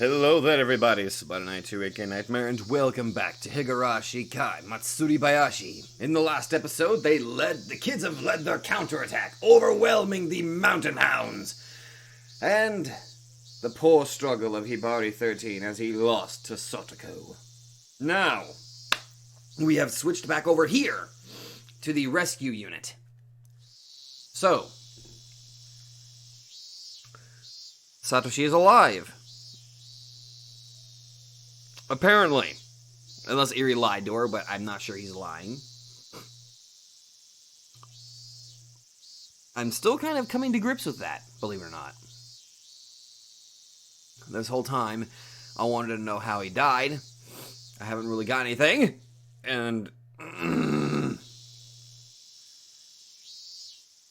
Hello there everybody, it's SATOOSSSHIIIIIIII Nightmare, and welcome back to Higurashi Kai Matsuribayashi. In the last episode, the kids have led their counterattack, overwhelming the mountain hounds. And the poor struggle of Hibari 13 as he lost to Sotoko. Now, we have switched back over here to the rescue unit. So, Satoshi is alive. Apparently. Unless Iri lied to her, but I'm not sure he's lying. I'm still kind of coming to grips with that, believe it or not. This whole time, I wanted to know how he died. I haven't really got anything. And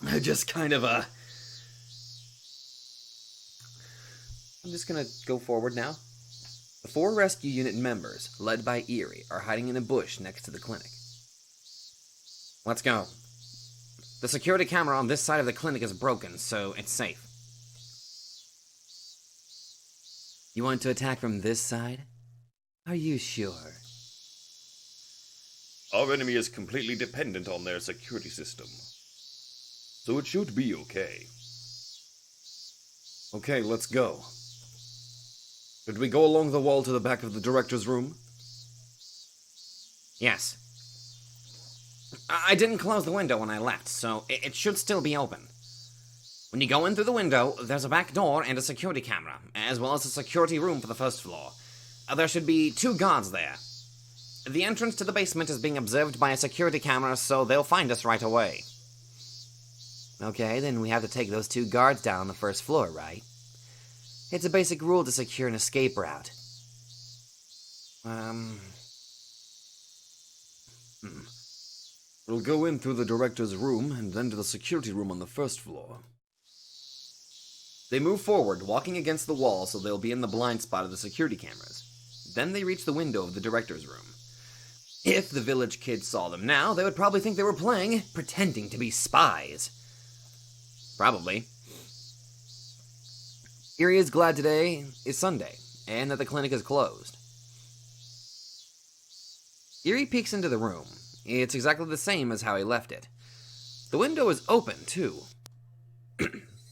I just kind of, I'm just gonna go forward now. The 4 rescue unit members, led by Iri, are hiding in a bush next to the clinic. Let's go. The security camera on this side of the clinic is broken, so it's safe. You want to attack from this side? Are you sure? Our enemy is completely dependent on their security system, so it should be okay. Okay, let's go. Should we go along the wall to the back of the director's room? Yes. I didn't close the window when I left, so it should still be open. When you go in through the window, there's a back door and a security camera, as well as a security room for the first floor. There should be 2 guards there. The entrance to the basement is being observed by a security camera, so they'll find us right away. Okay, then we have to take those 2 guards down on the first floor, right? It's a basic rule to secure an escape route. We'll go in through the director's room and then to the security room on the first floor. They move forward, walking against the wall so they'll be in the blind spot of the security cameras. Then they reach the window of the director's room. If the village kids saw them now, they would probably think they were playing, pretending to be spies. Probably. Iri is glad today is Sunday, and that the clinic is closed. Iri peeks into the room. It's exactly the same as how he left it. The window is open, too.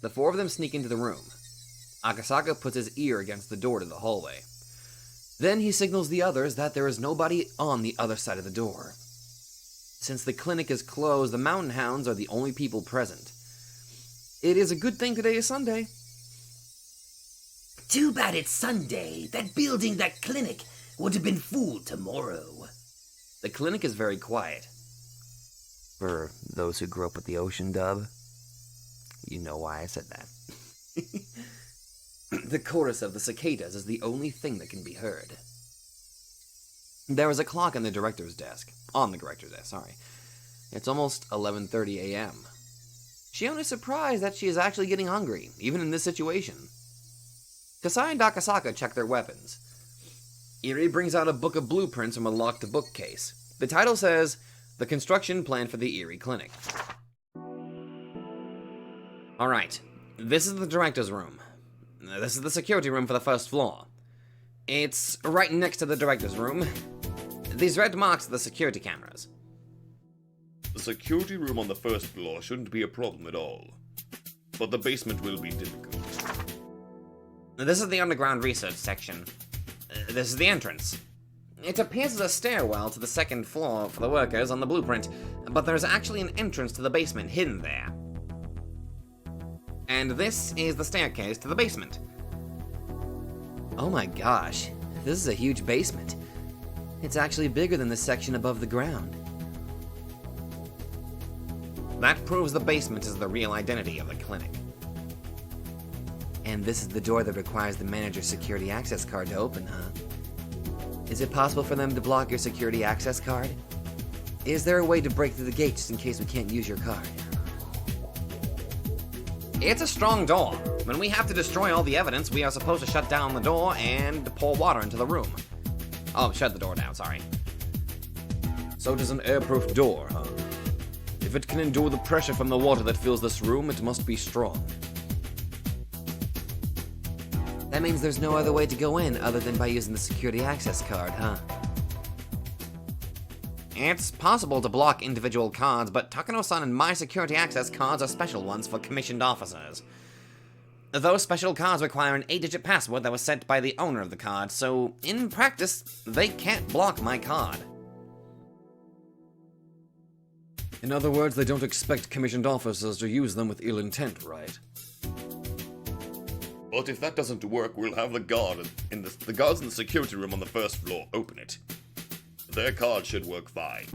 The 4 of them sneak into the room. AKASAAKAAAAA puts his ear against the door to the hallway. Then he signals the others that there is nobody on the other side of the door. Since the clinic is closed, the mountain hounds are the only people present. It is a good thing today is Sunday. Too bad it's Sunday. That building, that clinic, would have been full tomorrow. The clinic is very quiet. For those who grew up with the ocean dub, you know why I said that. The chorus of the cicadas is the only thing that can be heard. There is a clock on the director's desk. It's almost 11:30 a.m. Shion is surprised that she is actually getting hungry, even in this situation. Kasai and AKASAAKAAAA check their weapons. Iri brings out a book of blueprints from a locked bookcase. The title says, The Construction Plan for the Iri Clinic. Alright, this is the director's room. This is the security room for the first floor. It's right next to the director's room. These red marks are the security cameras. The security room on the first floor shouldn't be a problem at all, but the basement will be difficult. This is the underground research section. This is the entrance. It appears as a stairwell to the second floor for the workers on the blueprint, but there's actually an entrance to the basement hidden there. And this is the staircase to the basement. Oh my gosh, this is a huge basement. It's actually bigger than the section above the ground. That proves the basement is the real identity of the clinic. And this is the door that requires the manager's security access card to open, huh? Is it possible for them to block your security access card? Is there a way to break through the gate just in case we can't use your card? It's a strong door. When we have to destroy all the evidence, we are supposed to shut down the door and pour water into the room. Oh, shut the door down, sorry. So it is an airproof door, huh? If it can endure the pressure from the water that fills this room, it must be strong. That means there's no other way to go in other than by using the security access card, huh? It's possible to block individual cards, but Takano-san and my security access cards are special ones for commissioned officers. Those special cards require an 8-digit password that was sent by the owner of the card, so in practice, they can't block my card. In other words, they don't expect commissioned officers to use them with ill intent, right? But if that doesn't work, we'll have the guards in the security room on the first floor open it. Their cards should work fine.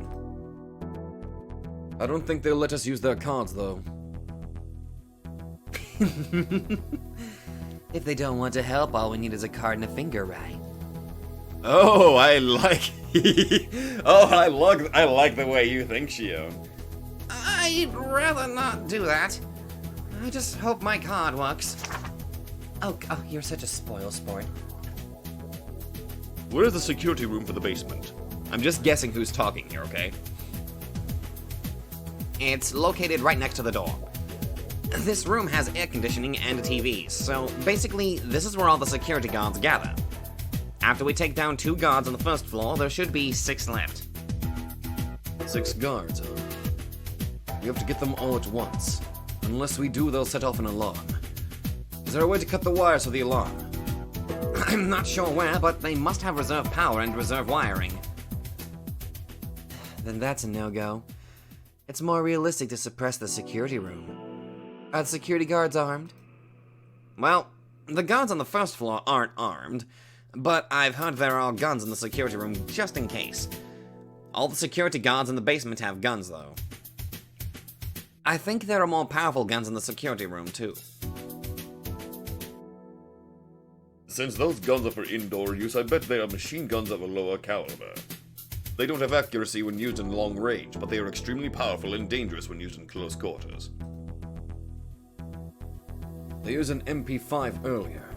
I don't think they'll let us use their cards, though. If they don't want to help, all we need is a card and a finger, right? Oh, I like... I like the way you think, Shion. I'd rather not do that. I just hope my card works. Oh, you're such a spoil sport. Where's the security room for the basement? I'm just guessing who's talking here, okay? It's located right next to the door. This room has air conditioning and a TV, so basically, this is where all the security guards gather. After we take down 2 guards on the first floor, there should be 6 left. 6 guards, huh? We have to get them all at once. Unless we do, they'll set off an alarm. Is there a way to cut the wires for the alarm? I'm not sure where, but they must have reserve power and reserve wiring. Then that's a no-go. It's more realistic to suppress the security room. Are the security guards armed? Well, the guards on the first floor aren't armed, but I've heard there are guns in the security room just in case. All the security guards in the basement have guns, though. I think there are more powerful guns in the security room, too. Since those guns are for indoor use, I bet they are machine guns of a lower caliber. They don't have accuracy when used in long range, but they are extremely powerful and dangerous when used in close quarters. They used an MP5 earlier.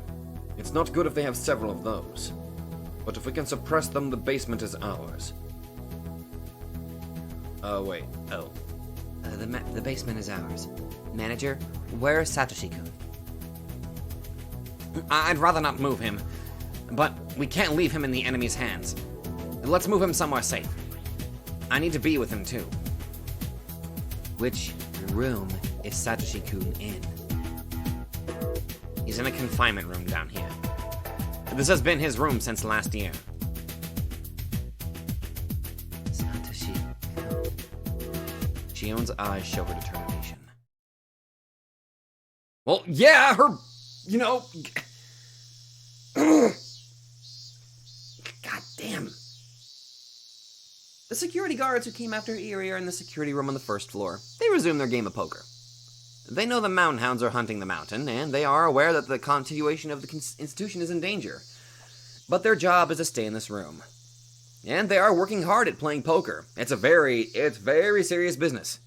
It's not good if they have several of those. But if we can suppress them, the basement is ours. Wait. Oh. The basement is ours. Manager, where is Satoshi-kun? I'd rather not move him, but we can't leave him in the enemy's hands. Let's move him somewhere safe. I need to be with him, too. Which room is Satoshi-kun in? He's in a confinement room down here. This has been his room since last year. Satoshi-kun. Shion's eyes show her determination. Well, yeah, her... You know... God damn. The security guards who came after Irie are in the security room on the first floor. They resume their game of poker. They know the Mountain Hounds are hunting the mountain, and they are aware that the continuation of the institution is in danger. But their job is to stay in this room. And they are working hard at playing poker. It's very serious business.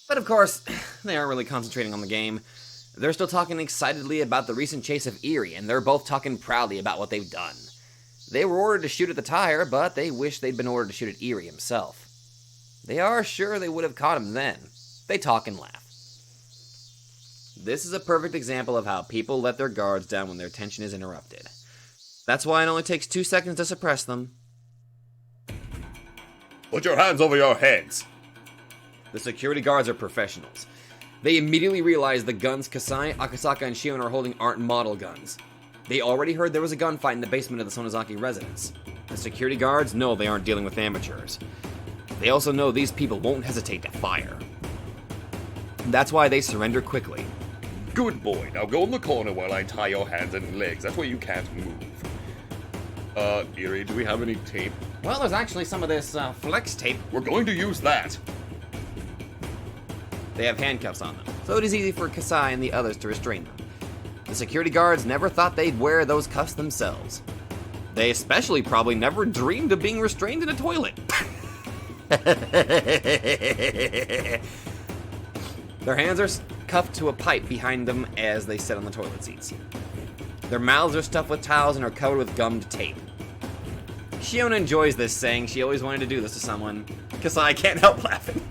But of course, they aren't really concentrating on the game. They're still talking excitedly about the recent chase of Irie, and they're both talking proudly about what they've done. They were ordered to shoot at the tire, but they wish they'd been ordered to shoot at Irie himself. They are sure they would have caught him then. They talk and laugh. This is a perfect example of how people let their guards down when their attention is interrupted. That's why it only takes 2 seconds to suppress them. Put your hands over your heads! The security guards are professionals. They immediately realize the guns Kasai, Akasaka, and Shion are holding aren't model guns. They already heard there was a gunfight in the basement of the Sonozaki residence. The security guards know they aren't dealing with amateurs. They also know these people won't hesitate to fire. That's why they surrender quickly. Good boy, now go in the corner while I tie your hands and legs. That way you can't move. Irie, do we have any tape? Well, there's actually some of this flex tape. We're going to use that. They have handcuffs on them, so it is easy for Kasai and the others to restrain them. The security guards never thought they'd wear those cuffs themselves. They especially probably never dreamed of being restrained in a toilet. Their hands are cuffed to a pipe behind them as they sit on the toilet seats. Their mouths are stuffed with towels and are covered with gummed tape. Shion enjoys this, saying she always wanted to do this to someone. Kasai can't help laughing.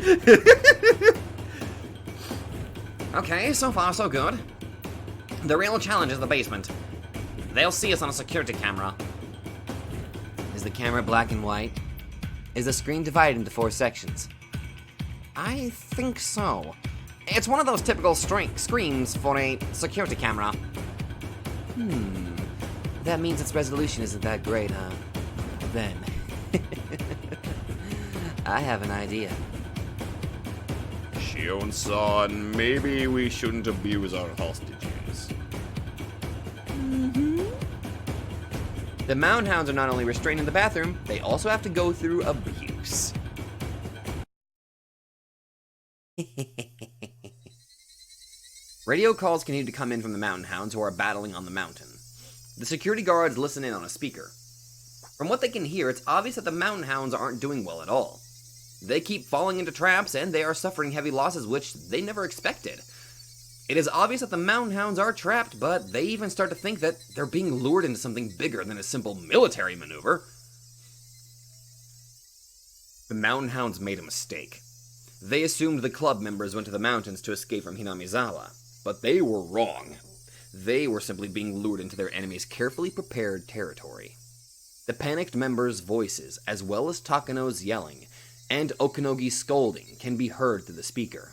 Okay, so far so good. The real challenge is the basement. They'll see us on a security camera. Is the camera black and white? Is the screen divided into 4 sections? I think so. It's one of those typical screens for a security camera. That means its resolution isn't that great, huh? Then. I have an idea. Shion-san, maybe we shouldn't abuse our hostages. The Mountain Hounds are not only restrained in the bathroom, they also have to go through abuse. Radio calls continue to come in from the Mountain Hounds who are battling on the mountain. The security guards listen in on a speaker. From what they can hear, it's obvious that the Mountain Hounds aren't doing well at all. They keep falling into traps and they are suffering heavy losses which they never expected. It is obvious that the Mountain Hounds are trapped, but they even start to think that they're being lured into something bigger than a simple military maneuver. The Mountain Hounds made a mistake. They assumed the club members went to the mountains to escape from Hinamizawa, but they were wrong. They were simply being lured into their enemy's carefully prepared territory. The panicked members' voices, as well as Takano's yelling, and Okanogi's scolding, can be heard through the speaker.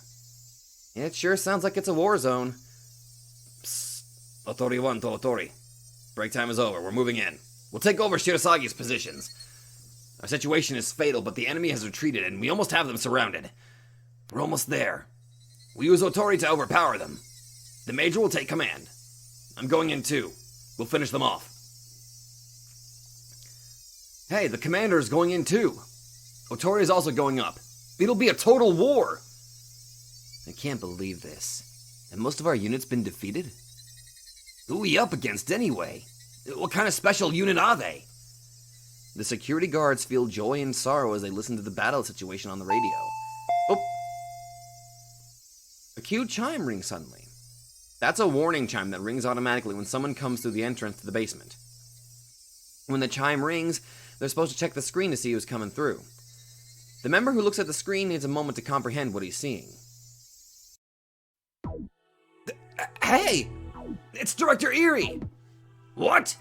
It sure sounds like it's a war zone. Psst. Otori 1 to Otori. Break time is over. We're moving in. We'll take over Shirasagi's positions. Our situation is fatal, but the enemy has retreated, and we almost have them surrounded. We're almost there. We use Otori to overpower them. The Major will take command. I'm going in too. We'll finish them off. Hey, the commander is going in too. Otori is also going up. It'll be a total war. I can't believe this. Have most of our units been defeated? Who are we up against anyway? What kind of special unit are they? The security guards feel joy and sorrow as they listen to the battle situation on the radio. Oh! A cue chime rings suddenly. That's a warning chime that rings automatically when someone comes through the entrance to the basement. When the chime rings, they're supposed to check the screen to see who's coming through. The member who looks at the screen needs a moment to comprehend what he's seeing. Hey! It's Director Eri! What?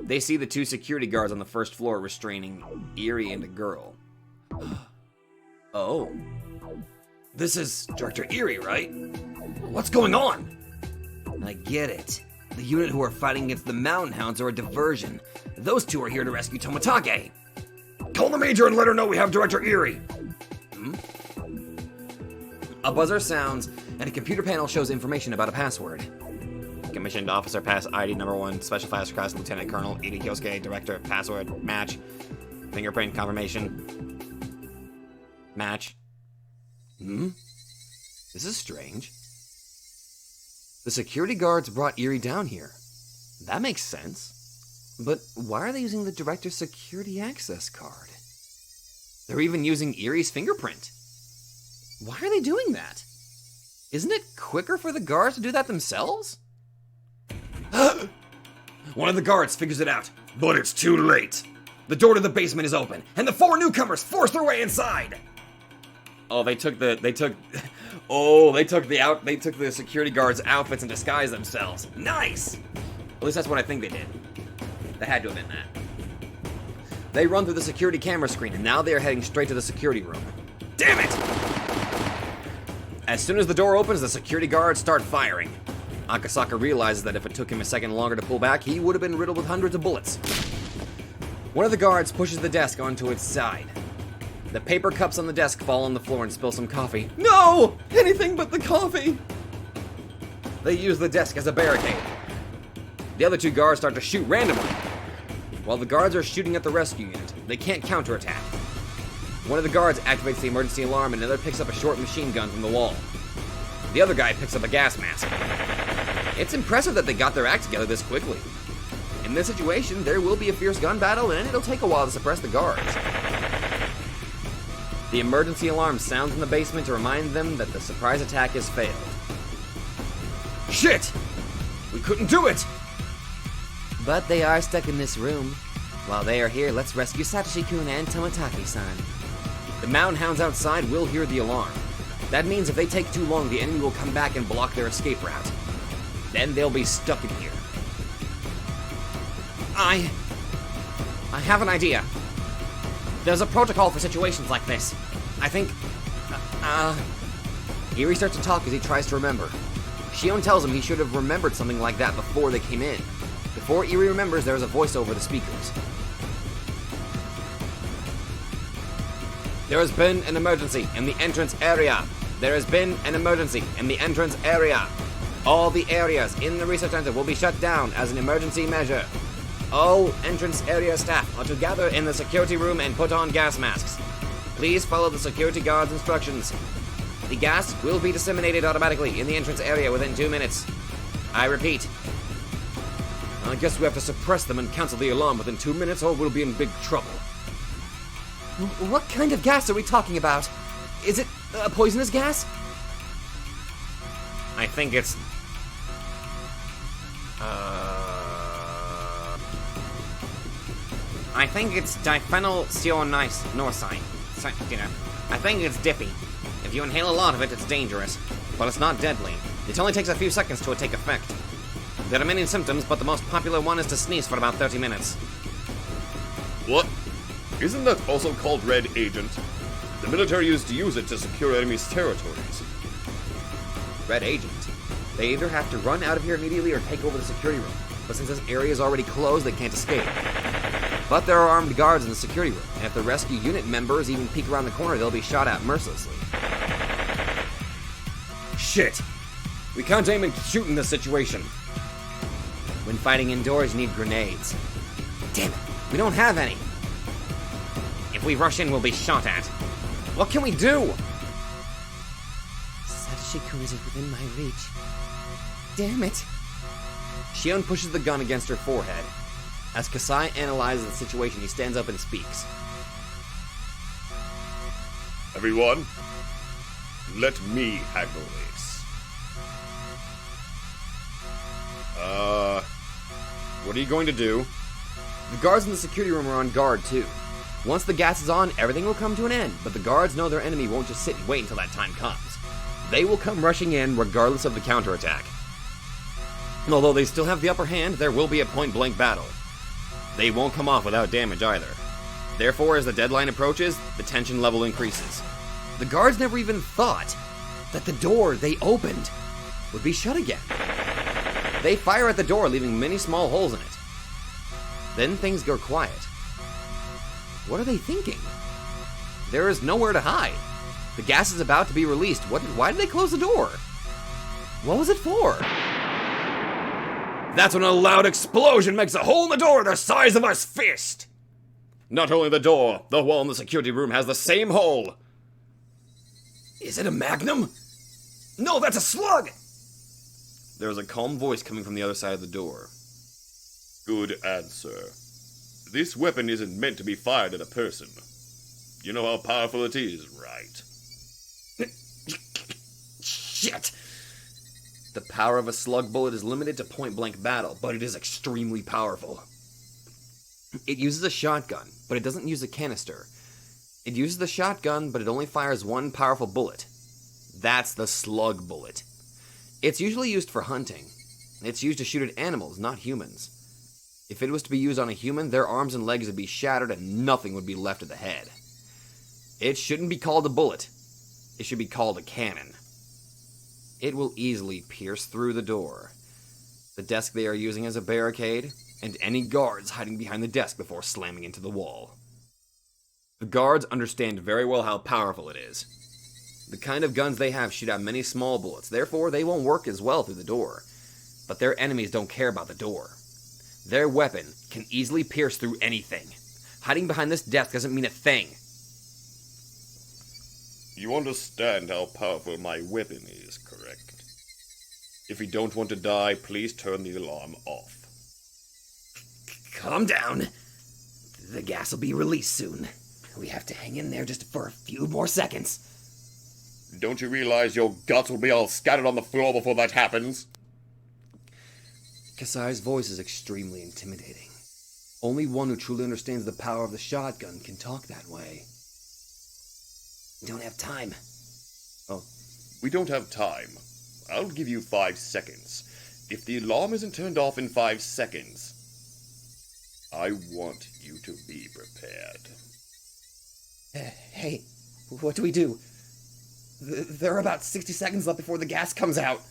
They see the 2 security guards on the first floor restraining Eri and a girl. Oh. This is Director Eri, right? What's going on? I get it. The unit who are fighting against the Mountain Hounds are a diversion. Those 2 are here to rescue Tomotage. Call the Major and let her know we have Director Eri. A buzzer sounds, and a computer panel shows information about a password. Commissioned Officer Pass ID number 1, Special Fast Class Lieutenant Colonel Eri Kyosuke, Director, Password, Match. Fingerprint confirmation. Match. This is strange. The security guards brought Eri down here. That makes sense. But why are they using the Director's security access card? They're even using Eri's fingerprint. Why are they doing that? Isn't it quicker for the guards to do that themselves? One of the guards figures it out, but it's too late. The door to the basement is open, and the 4 newcomers force their way inside. Oh, they took the security guards' outfits and disguised themselves. Nice! At least that's what I think they did. They had to have been that. They run through the security camera screen, and now they are heading straight to the security room. Damn it! As soon as the door opens, the security guards start firing. Akasaka realizes that if it took him a second longer to pull back, he would have been riddled with hundreds of bullets. One of the guards pushes the desk onto its side. The paper cups on the desk fall on the floor and spill some coffee. No! Anything but the coffee! They use the desk as a barricade. The other 2 guards start to shoot randomly. While the guards are shooting at the rescue unit, they can't counterattack. One of the guards activates the emergency alarm and another picks up a short machine gun from the wall. The other guy picks up a gas mask. It's impressive that they got their act together this quickly. In this situation, there will be a fierce gun battle and it'll take a while to suppress the guards. The emergency alarm sounds in the basement to remind them that the surprise attack has failed. Shit! We couldn't do it! But they are stuck in this room. While they are here, let's rescue Satoshi-kun and Tomotage-san. The Mountain Hounds outside will hear the alarm. That means if they take too long, the enemy will come back and block their escape route. Then they'll be stuck in here. I have an idea. There's a protocol for situations like this. I think... Eerie starts to talk as he tries to remember. Shion tells him he should have remembered something like that before they came in. Before Eerie remembers, there's a voice over the speakers. There has been an emergency in the entrance area. There has been an emergency in the entrance area. All the areas in the research center will be shut down as an emergency measure. All entrance area staff are to gather in the security room and put on gas masks. Please follow the security guard's instructions. The gas will be disseminated automatically in the entrance area within 2 minutes. I repeat. I guess we have to suppress them and cancel the alarm within 2 minutes or we'll be in big trouble. What kind of gas are we talking about? Is it a poisonous gas? I think it's... I think it's diphenylcyanuracil. I think it's dippy. If you inhale a lot of it, it's dangerous, but it's not deadly. It only takes a few seconds to take effect. There are many symptoms, but the most popular one is to sneeze for about 30 minutes. What? Isn't that also called Red Agent? The military used to use it to secure enemies' territories. Red Agent? They either have to run out of here immediately or take over the security room. But since this area is already closed, they can't escape. But there are armed guards in the security room, and if the rescue unit members even peek around the corner, they'll be shot at mercilessly. Shit! We can't aim and shoot in this situation. When fighting indoors, you need grenades. Damn it, we don't have any. If we rush in, we'll be shot at. What can we do? Satoshi-kun isn't within my reach. Damn it. Shion pushes the gun against her forehead. As Kasai analyzes the situation, he stands up and speaks. Everyone, let me handle this. What are you going to do? The guards in the security room are on guard, too. Once the gas is on, everything will come to an end, but the guards know their enemy won't just sit and wait until that time comes. They will come rushing in regardless of the counterattack. And although they still have the upper hand, there will be a point-blank battle. They won't come off without damage either. Therefore, as the deadline approaches, the tension level increases. The guards never even thought that the door they opened would be shut again. They fire at the door, leaving many small holes in it. Then things go quiet. What are they thinking? There is nowhere to hide. The gas is about to be released. Why did they close the door? What was it for? That's when a loud explosion makes a hole in the door the size of a fist. Not only the door, the wall in the security room has the same hole. Is it a magnum? No, that's a slug! There is a calm voice coming from the other side of the door. Good answer. This weapon isn't meant to be fired at a person. You know how powerful it is, right? Shit! The power of a slug bullet is limited to point-blank battle, but it is extremely powerful. It uses a shotgun, but it doesn't use a canister. It uses the shotgun, but it only fires one powerful bullet. That's the slug bullet. It's usually used for hunting. It's used to shoot at animals, not humans. If it was to be used on a human, their arms and legs would be shattered and nothing would be left of the head. It shouldn't be called a bullet. It should be called a cannon. It will easily pierce through the door, the desk they are using as a barricade, and any guards hiding behind the desk before slamming into the wall. The guards understand very well how powerful it is. The kind of guns they have shoot out many small bullets, therefore they won't work as well through the door. But their enemies don't care about the door. Their weapon can easily pierce through anything. Hiding behind this desk doesn't mean a thing. You understand how powerful my weapon is, correct? If you don't want to die, please turn the alarm off. Calm down. The gas will be released soon. We have to hang in there just for a few more seconds. Don't you realize your guts will be all scattered on the floor before that happens? Kasai's voice is extremely intimidating. Only one who truly understands the power of the shotgun can talk that way. We don't have time. We don't have time. I'll give you 5 seconds. If the alarm isn't turned off in 5 seconds, I want you to be prepared. Hey, what do we do? There are about 60 seconds left before the gas comes out.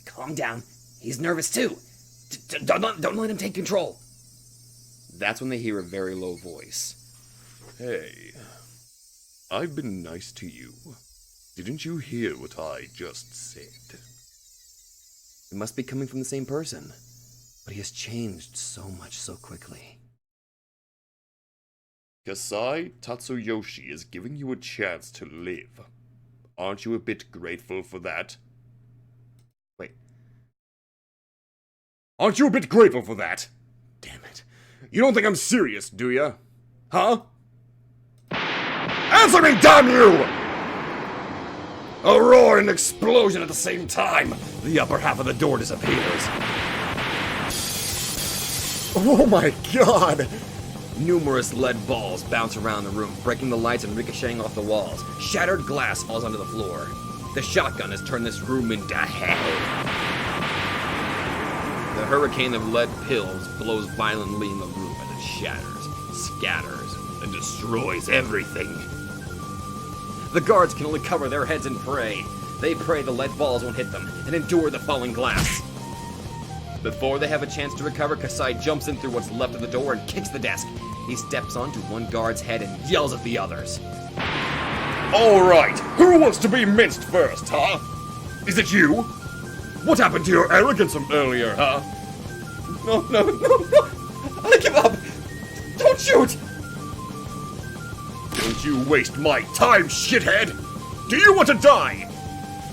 Calm down. He's nervous too. Don't let him take control. That's when they hear a very low voice. Hey, I've been nice to you. Didn't you hear what I just said? It must be coming from the same person. But he has changed so much so quickly. Kasai Tatsuyoshi is giving you a chance to live. Aren't you a bit grateful for that? Wait. Aren't you a bit grateful for that? Damn it. You don't think I'm serious, do ya? Huh? Answer me, damn you! A roar and explosion at the same time. The upper half of the door disappears. Oh my god! Numerous lead balls bounce around the room, breaking the lights and ricocheting off the walls. Shattered glass falls onto the floor. The shotgun has turned this room into hell. The hurricane of lead pills blows violently in the room as it shatters, scatters, and destroys everything. The guards can only cover their heads and pray. They pray the lead balls won't hit them and endure the falling glass. Before they have a chance to recover, Kasai jumps in through what's left of the door and kicks the desk. He steps onto one guard's head and yells at the others. Alright, who wants to be minced first, huh? Is it you? What happened to your arrogance from earlier, huh? No. I give up. Don't shoot. Don't you waste my time, shithead! Do you want to die?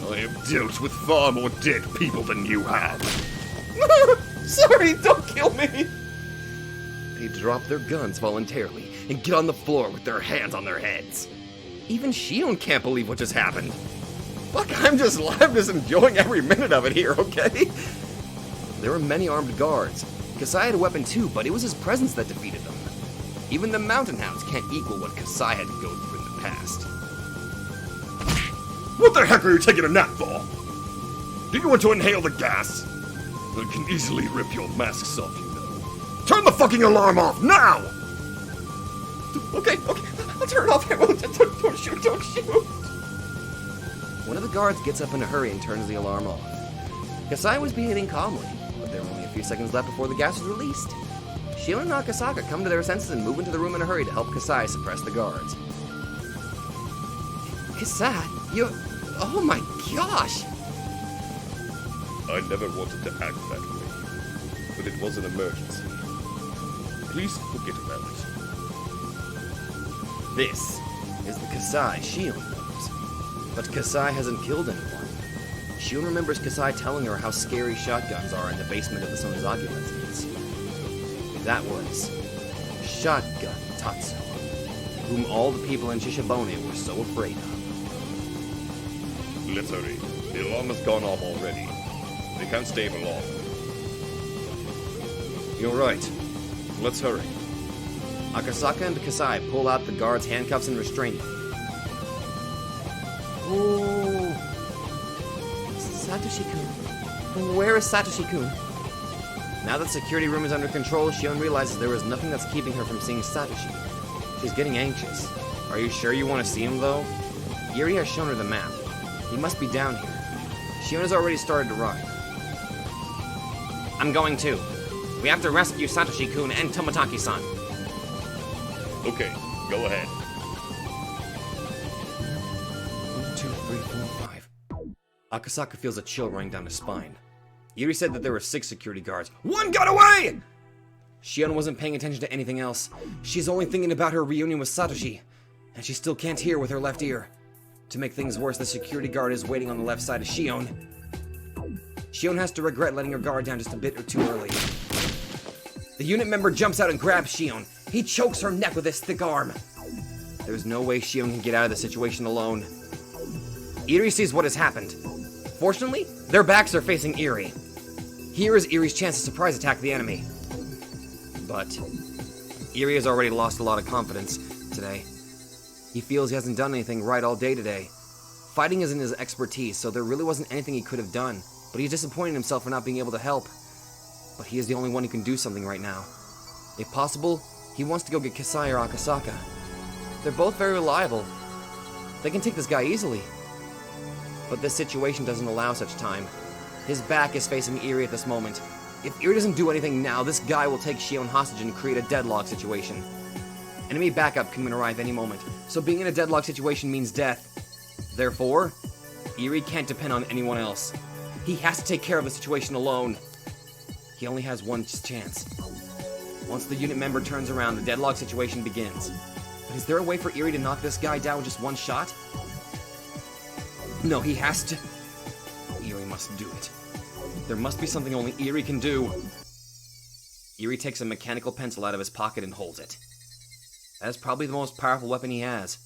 I have dealt with far more dead people than you have. Sorry, don't kill me. They drop their guns voluntarily and get on the floor with their hands on their heads. Even Shion can't believe what just happened. Fuck, I'm just enjoying every minute of it here, okay? There were many armed guards. Kasai had a weapon too, but it was his presence that defeated them. Even the Mountain Hounds can't equal what Kasai had to go through in the past. What the heck are you taking a nap for? Do you want to inhale the gas? It can easily rip your masks off, you know. Turn the fucking alarm off, now! Okay, I'll turn it off. Don't shoot. One of the guards gets up in a hurry and turns the alarm off. Kasai was behaving calmly, but there were only a few seconds left before the gas was released. Shion and Akasaka come to their senses and move into the room in a hurry to help Kasai suppress the guards. Kasai, you... Oh my gosh! I never wanted to act that way, but it was an emergency. Please forget about it. This is the Kasai Shion knows. But Kasai hasn't killed anyone. Shion remembers Kasai telling her how scary shotguns are in the basement of the Sonozaki residence. That was Shotgun Tatsu, whom all the people in Shishibone were so afraid of. Let's hurry. The alarm has gone off already. They can't stay for long. You're right. Let's hurry. Akasaka and Kasai pull out the guards' handcuffs and restrain them. Oh, Satoshi-kun. Where is Satoshi-kun? Now that the security room is under control, Shion realizes there is nothing that's keeping her from seeing Satoshi. She's getting anxious. Are you sure you want to see him, though? Yuri has shown her the map. He must be down here. Shion has already started to run. I'm going too. We have to rescue Satoshi-kun and Toмотaki-san. Okay, go ahead. 1, 2, 3, 4, 5. Akasaka feels a chill running down his spine. Yuri said that there were 6 security guards. One got away! Shion wasn't paying attention to anything else. She's only thinking about her reunion with Satoshi, and she still can't hear with her left ear. To make things worse, the security guard is waiting on the left side of Shion. Shion has to regret letting her guard down just a bit or too early. The unit member jumps out and grabs Shion. He chokes her neck with his thick arm. There's no way Shion can get out of the situation alone. Iri sees what has happened. Fortunately, their backs are facing Iri. Here is Iri's chance to surprise attack the enemy. But Iri has already lost a lot of confidence today. He feels he hasn't done anything right all day today. Fighting isn't his expertise, so there really wasn't anything he could have done, but he's disappointed in himself for not being able to help. But he is the only one who can do something right now. If possible, he wants to go get Kasai or Akasaka. They're both very reliable. They can take this guy easily. But this situation doesn't allow such time. His back is facing Eri at this moment. If Eri doesn't do anything now, this guy will take Shion hostage and create a deadlock situation. Enemy backup can arrive any moment, so being in a deadlock situation means death. Therefore, Eri can't depend on anyone else. He has to take care of the situation alone. He only has one chance. Once the unit member turns around, the deadlock situation begins. But is there a way for Eri to knock this guy down with just one shot? No, he has to. Eri must do it. There must be something only Eri can do. Eri takes a mechanical pencil out of his pocket and holds it. That is probably the most powerful weapon he has.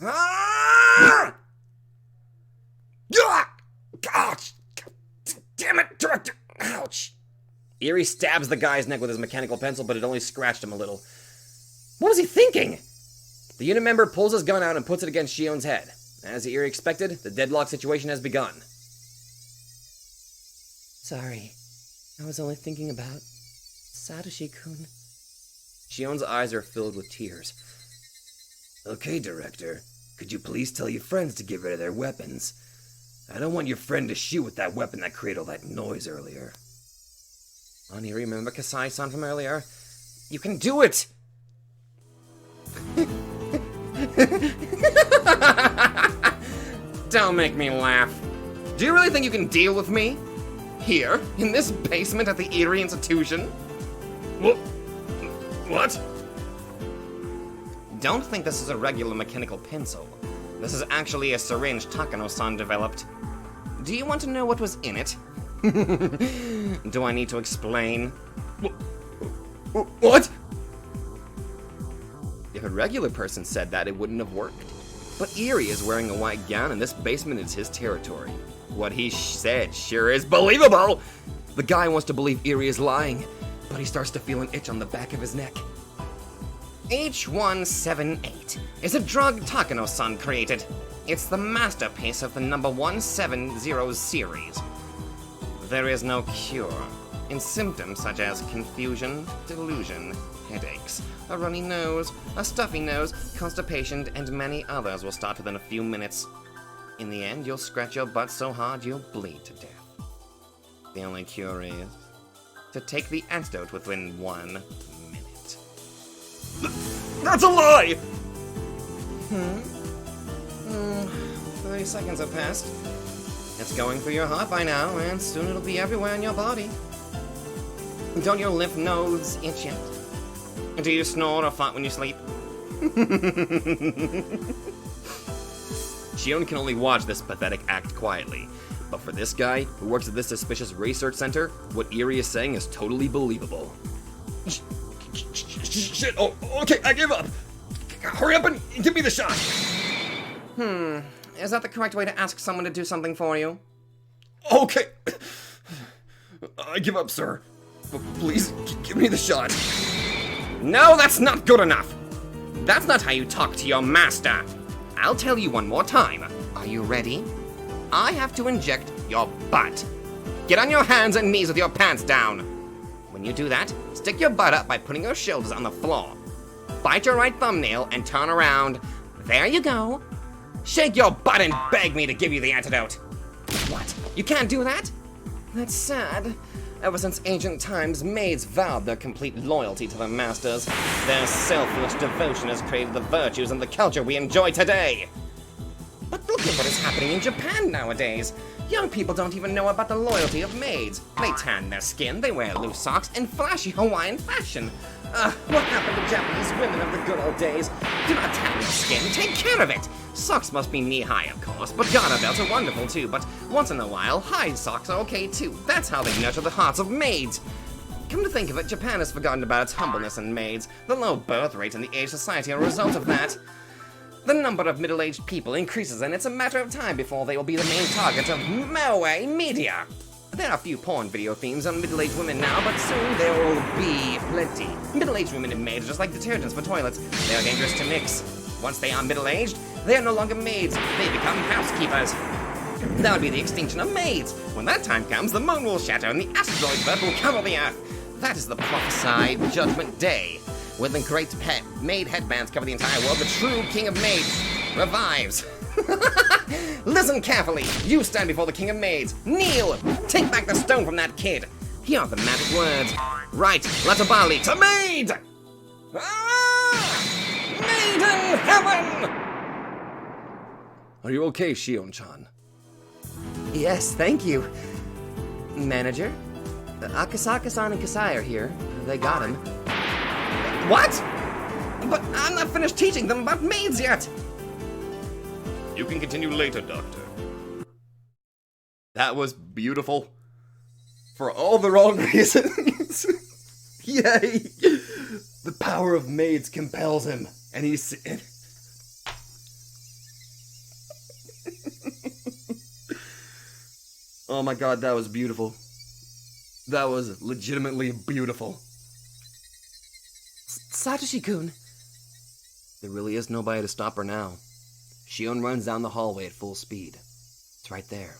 Ah! Ouch! Damn it, Director! Ouch! Eri stabs the guy's neck with his mechanical pencil, but it only scratched him a little. What was he thinking? The unit member pulls his gun out and puts it against Shion's head. As Eri expected, the deadlock situation has begun. Sorry, I was only thinking about Satoshi-kun. Shion's eyes are filled with tears. Okay, Director, could you please tell your friends to get rid of their weapons? I don't want your friend to shoot with that weapon that created all that noise earlier. Eri, remember Kasai-san from earlier? You can do it! Don't make me laugh. Do you really think you can deal with me? Here, in this basement at the Eri Institution? What? Don't think this is a regular mechanical pencil. This is actually a syringe Takano-san developed. Do you want to know what was in it? Do I need to explain? What? If a regular person said that, it wouldn't have worked. But Eri is wearing a white gown, and this basement is his territory. What he said sure is believable! The guy wants to believe Eri is lying, but he starts to feel an itch on the back of his neck. H178 is a drug Takano-san created. It's the masterpiece of the number 170 series. There is no cure. In symptoms such as confusion, delusion, headaches, a runny nose, a stuffy nose, constipation, and many others will start within a few minutes. In the end, you'll scratch your butt so hard you'll bleed to death. The only cure is to take the antidote within 1 minute. That's a lie! 30 seconds have passed. It's going through your heart by now, and soon it'll be everywhere in your body. Don't your lymph nodes itch yet? Do you snore or fart when you sleep? Shion can only watch this pathetic act quietly. But for this guy, who works at this suspicious research center, what Eri is saying is totally believable. Shit, oh, okay, I give up. Hurry up and give me the shot. Is that the correct way to ask someone to do something for you? Okay. I give up, sir. But please, give me the shot. No, that's not good enough. That's not how you talk to your master. I'll tell you one more time. Are you ready? I have to inject your butt. Get on your hands and knees with your pants down. When you do that, stick your butt up by putting your shoulders on the floor. Bite your right thumbnail and turn around. There you go. Shake your butt and beg me to give you the antidote. What? You can't do that? That's sad. Ever since ancient times, maids vowed their complete loyalty to their masters. Their selfless devotion has created the virtues and the culture we enjoy today. But look at what is happening in Japan nowadays. Young people don't even know about the loyalty of maids. They tan their skin, they wear loose socks, and flashy Hawaiian fashion. What happened to Japanese women of the good old days? Do not tan your skin, take care of it! Socks must be knee-high, of course, but garter belts are wonderful too, but once in a while, high socks are okay too. That's how they nurture the hearts of maids. Come to think of it, Japan has forgotten about its humbleness in maids. The low birth rate in the aged society are a result of that. The number of middle-aged people increases, and it's a matter of time before they will be the main target of Maui media. There are a few porn video themes on middle-aged women now, but soon there will be plenty. Middle-aged women and maids are just like detergents for toilets. They are dangerous to mix. Once they are middle-aged, they are no longer maids. They become housekeepers. That would be the extinction of maids. When that time comes, the moon will shatter and the asteroid belt will cover the Earth. That is the prophesied Judgment Day. When the great maid headbands cover the entire world, the true king of maids revives. Listen carefully. You stand before the king of maids. Kneel. Take back the stone from that kid. Here are the magic words. Right, Latabali to maid! Ah! Maiden heaven! Are you okay, Shion-chan? Yes, thank you. Manager? Akasaka-san and Kasai are here. They got him. What? But I'm not finished teaching them about maids yet. You can continue later, Doctor. That was beautiful. For all the wrong reasons. Yay! The power of maids compels him. And he's... Oh my god, that was beautiful. That was legitimately beautiful. Satoshi-kun. There really is nobody to stop her now. Shion runs down the hallway at full speed. It's right there.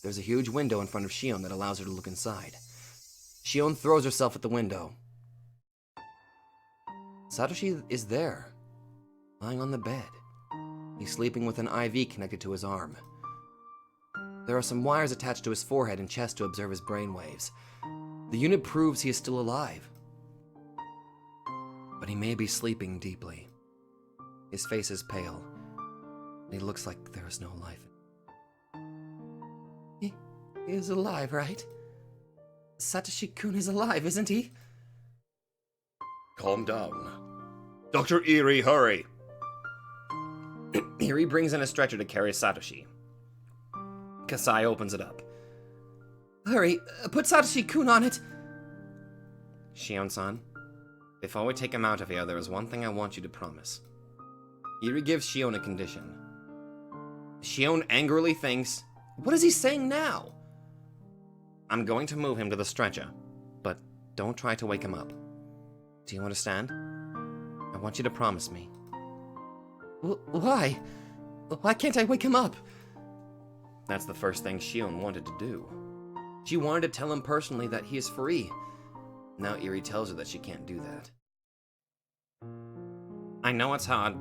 There's a huge window in front of Shion that allows her to look inside. Shion throws herself at the window. Satoshi is there, lying on the bed. He's sleeping with an IV connected to his arm. There are some wires attached to his forehead and chest to observe his brainwaves. The unit proves he is still alive. But he may be sleeping deeply. His face is pale, and he looks like there is no life. He is alive, right? Satoshi-kun is alive, isn't he? Calm down. Dr. Irie, hurry! Irie brings in a stretcher to carry Satoshi. Kasai opens it up. Hurry, put Satoshi-kun on it! Shion-san, before we take him out of here, there is one thing I want you to promise. Irie gives Shion a condition. Shion angrily thinks, what is he saying now? I'm going to move him to the stretcher, but don't try to wake him up. Do you understand? I want you to promise me. Why? Why can't I wake him up? That's the first thing Shion wanted to do. She wanted to tell him personally that he is free. Now Irie tells her that she can't do that. I know it's hard.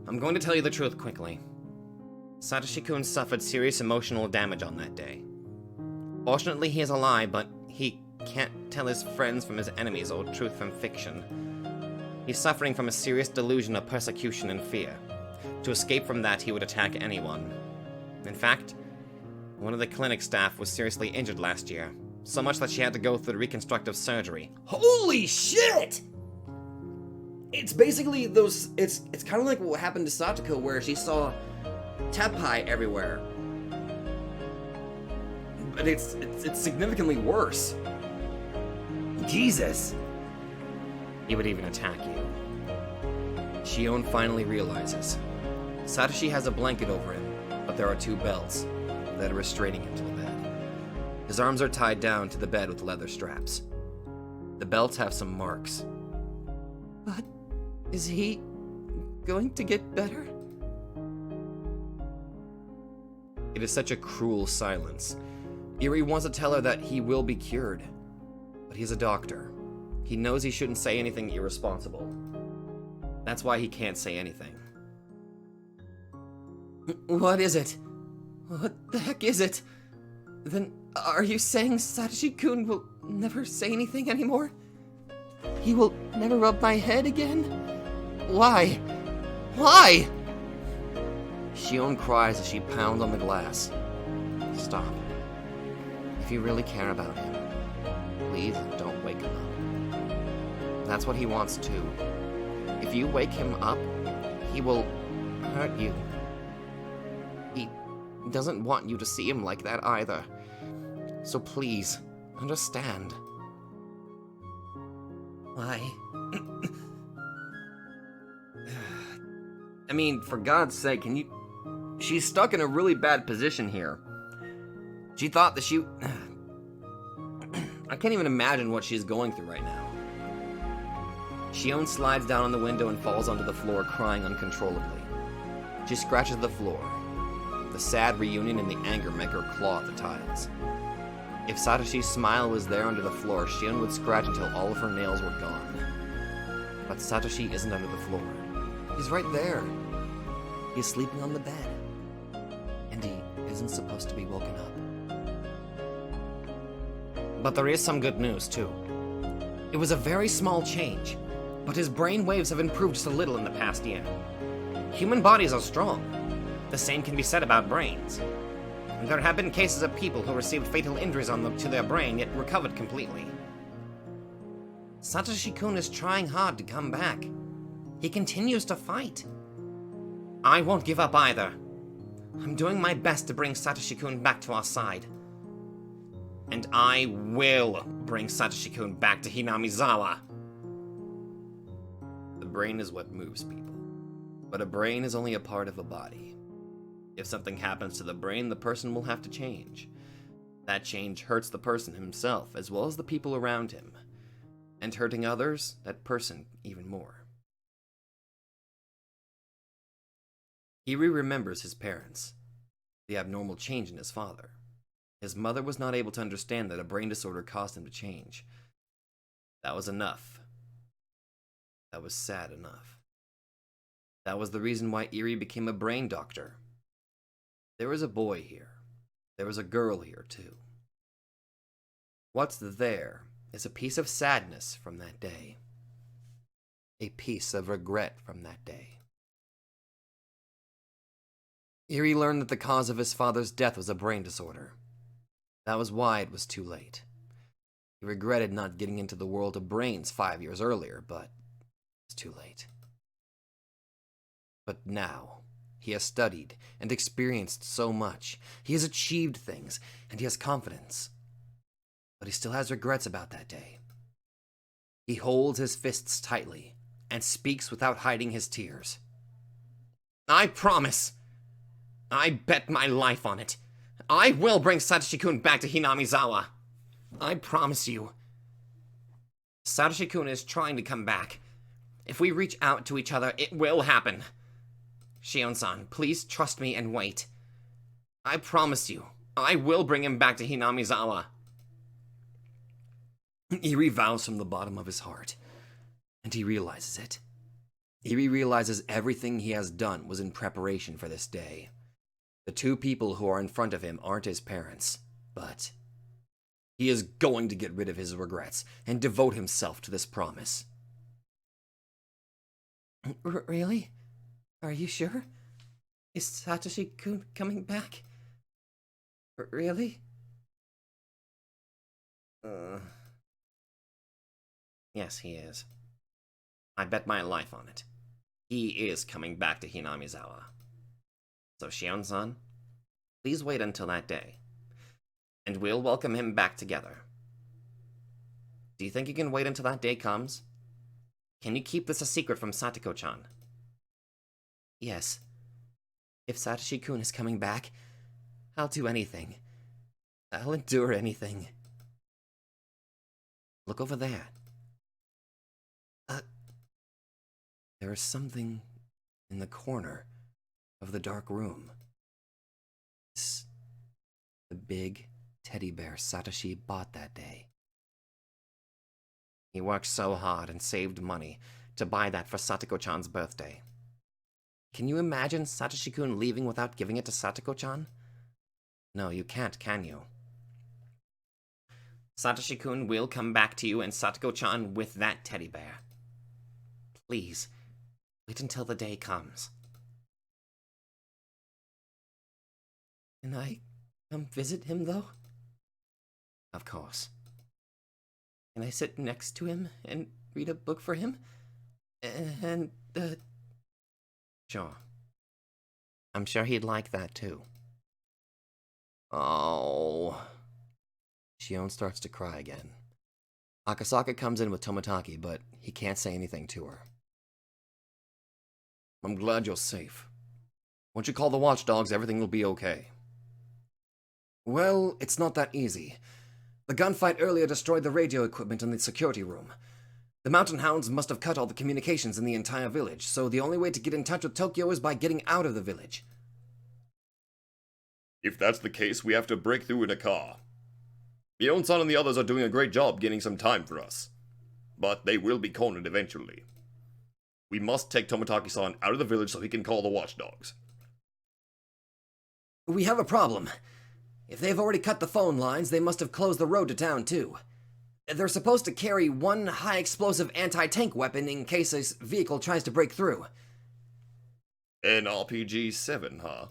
I'm going to tell you the truth quickly. Satoshi-kun suffered serious emotional damage on that day. Fortunately, he is alive, but he can't tell his friends from his enemies or truth from fiction. He's suffering from a serious delusion of persecution and fear. To escape from that, he would attack anyone. In fact, one of the clinic staff was seriously injured last year, so much that she had to go through reconstructive surgery. Holy shit! It's basically those... It's kind of like what happened to Satoko, where she saw Tepai everywhere. But it's significantly worse. Jesus! He would even attack you. Shion finally realizes. Satoshi has a blanket over him, but there are two belts that are restraining him to the bed. His arms are tied down to the bed with leather straps. The belts have some marks. But is he going to get better? It is such a cruel silence. Irie wants to tell her that he will be cured, but he's a doctor. He knows he shouldn't say anything irresponsible. That's why he can't say anything. What is it? What the heck is it? Then are you saying Satoshi-kun will never say anything anymore? He will never rub my head again? Why? Why? Shion cries as she pounds on the glass. Stop. If you really care about him, please don't wake him up. That's what he wants too. If you wake him up, he will hurt you. He doesn't want you to see him like that either. So please, understand. Why? I mean, for God's sake, can you... She's stuck in a really bad position here. She thought that she... I can't even imagine what she's going through right now. Shion slides down on the window and falls onto the floor, crying uncontrollably. She scratches the floor. The The sad reunion and the anger make her claw at the tiles. If Satoshi's smile was there under the floor, Shion would scratch until all of her nails were gone. But Satoshi isn't under the floor. He's right there. He's sleeping on the bed. And he isn't supposed to be woken up. But there is some good news, too. It was a very small change, but his brain waves have improved just a little in the past year. Human bodies are strong. The same can be said about brains. There have been cases of people who received fatal injuries to their brain yet recovered completely. Satoshi-kun is trying hard to come back. He continues to fight. I won't give up either. I'm doing my best to bring Satoshi-kun back to our side. And I will bring Satoshi-kun back to Hinamizawa. The brain is what moves people. But a brain is only a part of a body. If something happens to the brain, the person will have to change. That change hurts the person himself, as well as the people around him. And hurting others, that person even more. Iri remembers his parents, the abnormal change in his father. His mother was not able to understand that a brain disorder caused him to change. That was enough. That was sad enough. That was the reason why Iri became a brain doctor. There was a boy here. There was a girl here, too. What's there is a piece of sadness from that day. A piece of regret from that day. Iri learned that the cause of his father's death was a brain disorder. That was why it was too late. He regretted not getting into the world of brains 5 years earlier, but it's too late. But now, he has studied and experienced so much. He has achieved things, and he has confidence. But he still has regrets about that day. He holds his fists tightly and speaks without hiding his tears. I promise. I bet my life on it. I will bring Satoshi-kun back to Hinamizawa. I promise you. Satoshi-kun is trying to come back. If we reach out to each other, it will happen. Shion-san, please trust me and wait. I promise you, I will bring him back to Hinamizawa. Iri vows from the bottom of his heart, and he realizes it. Iri realizes everything he has done was in preparation for this day. The two people who are in front of him aren't his parents, but he is going to get rid of his regrets and devote himself to this promise. Really? Are you sure? Is Satoshi-kun coming back? Really? Yes, he is. I bet my life on it. He is coming back to Hinamizawa. So, Shion-san, please wait until that day, and we'll welcome him back together. Do you think you can wait until that day comes? Can you keep this a secret from Satoko-chan? Yes. If Satoshi-kun is coming back, I'll do anything. I'll endure anything. Look over there. There is something in the corner of the dark room. It's the big teddy bear Satoshi bought that day. He worked so hard and saved money to buy that for Satoko-chan's birthday. Can you imagine Satoshi-kun leaving without giving it to Satoko-chan? No, you can't, can you? Satoshi-kun will come back to you and Satoko-chan with that teddy bear. Please, wait until the day comes. Can I come visit him, though? Of course. Can I sit next to him and read a book for him? And, Sure. I'm sure he'd like that, too. Oh. Shion starts to cry again. Akasaka comes in with Tomitaki, but he can't say anything to her. I'm glad you're safe. Once you call the watchdogs, everything will be okay. Well, it's not that easy. The gunfight earlier destroyed the radio equipment in the security room. The mountain hounds must have cut all the communications in the entire village, so the only way to get in touch with Tokyo is by getting out of the village. If that's the case, we have to break through in a car. Mion-san and the others are doing a great job gaining some time for us. But they will be cornered eventually. We must take Tomotaki-san out of the village so he can call the watchdogs. We have a problem. If they've already cut the phone lines, they must have closed the road to town too. They're supposed to carry one high-explosive anti-tank weapon in case a vehicle tries to break through. An RPG-7, huh?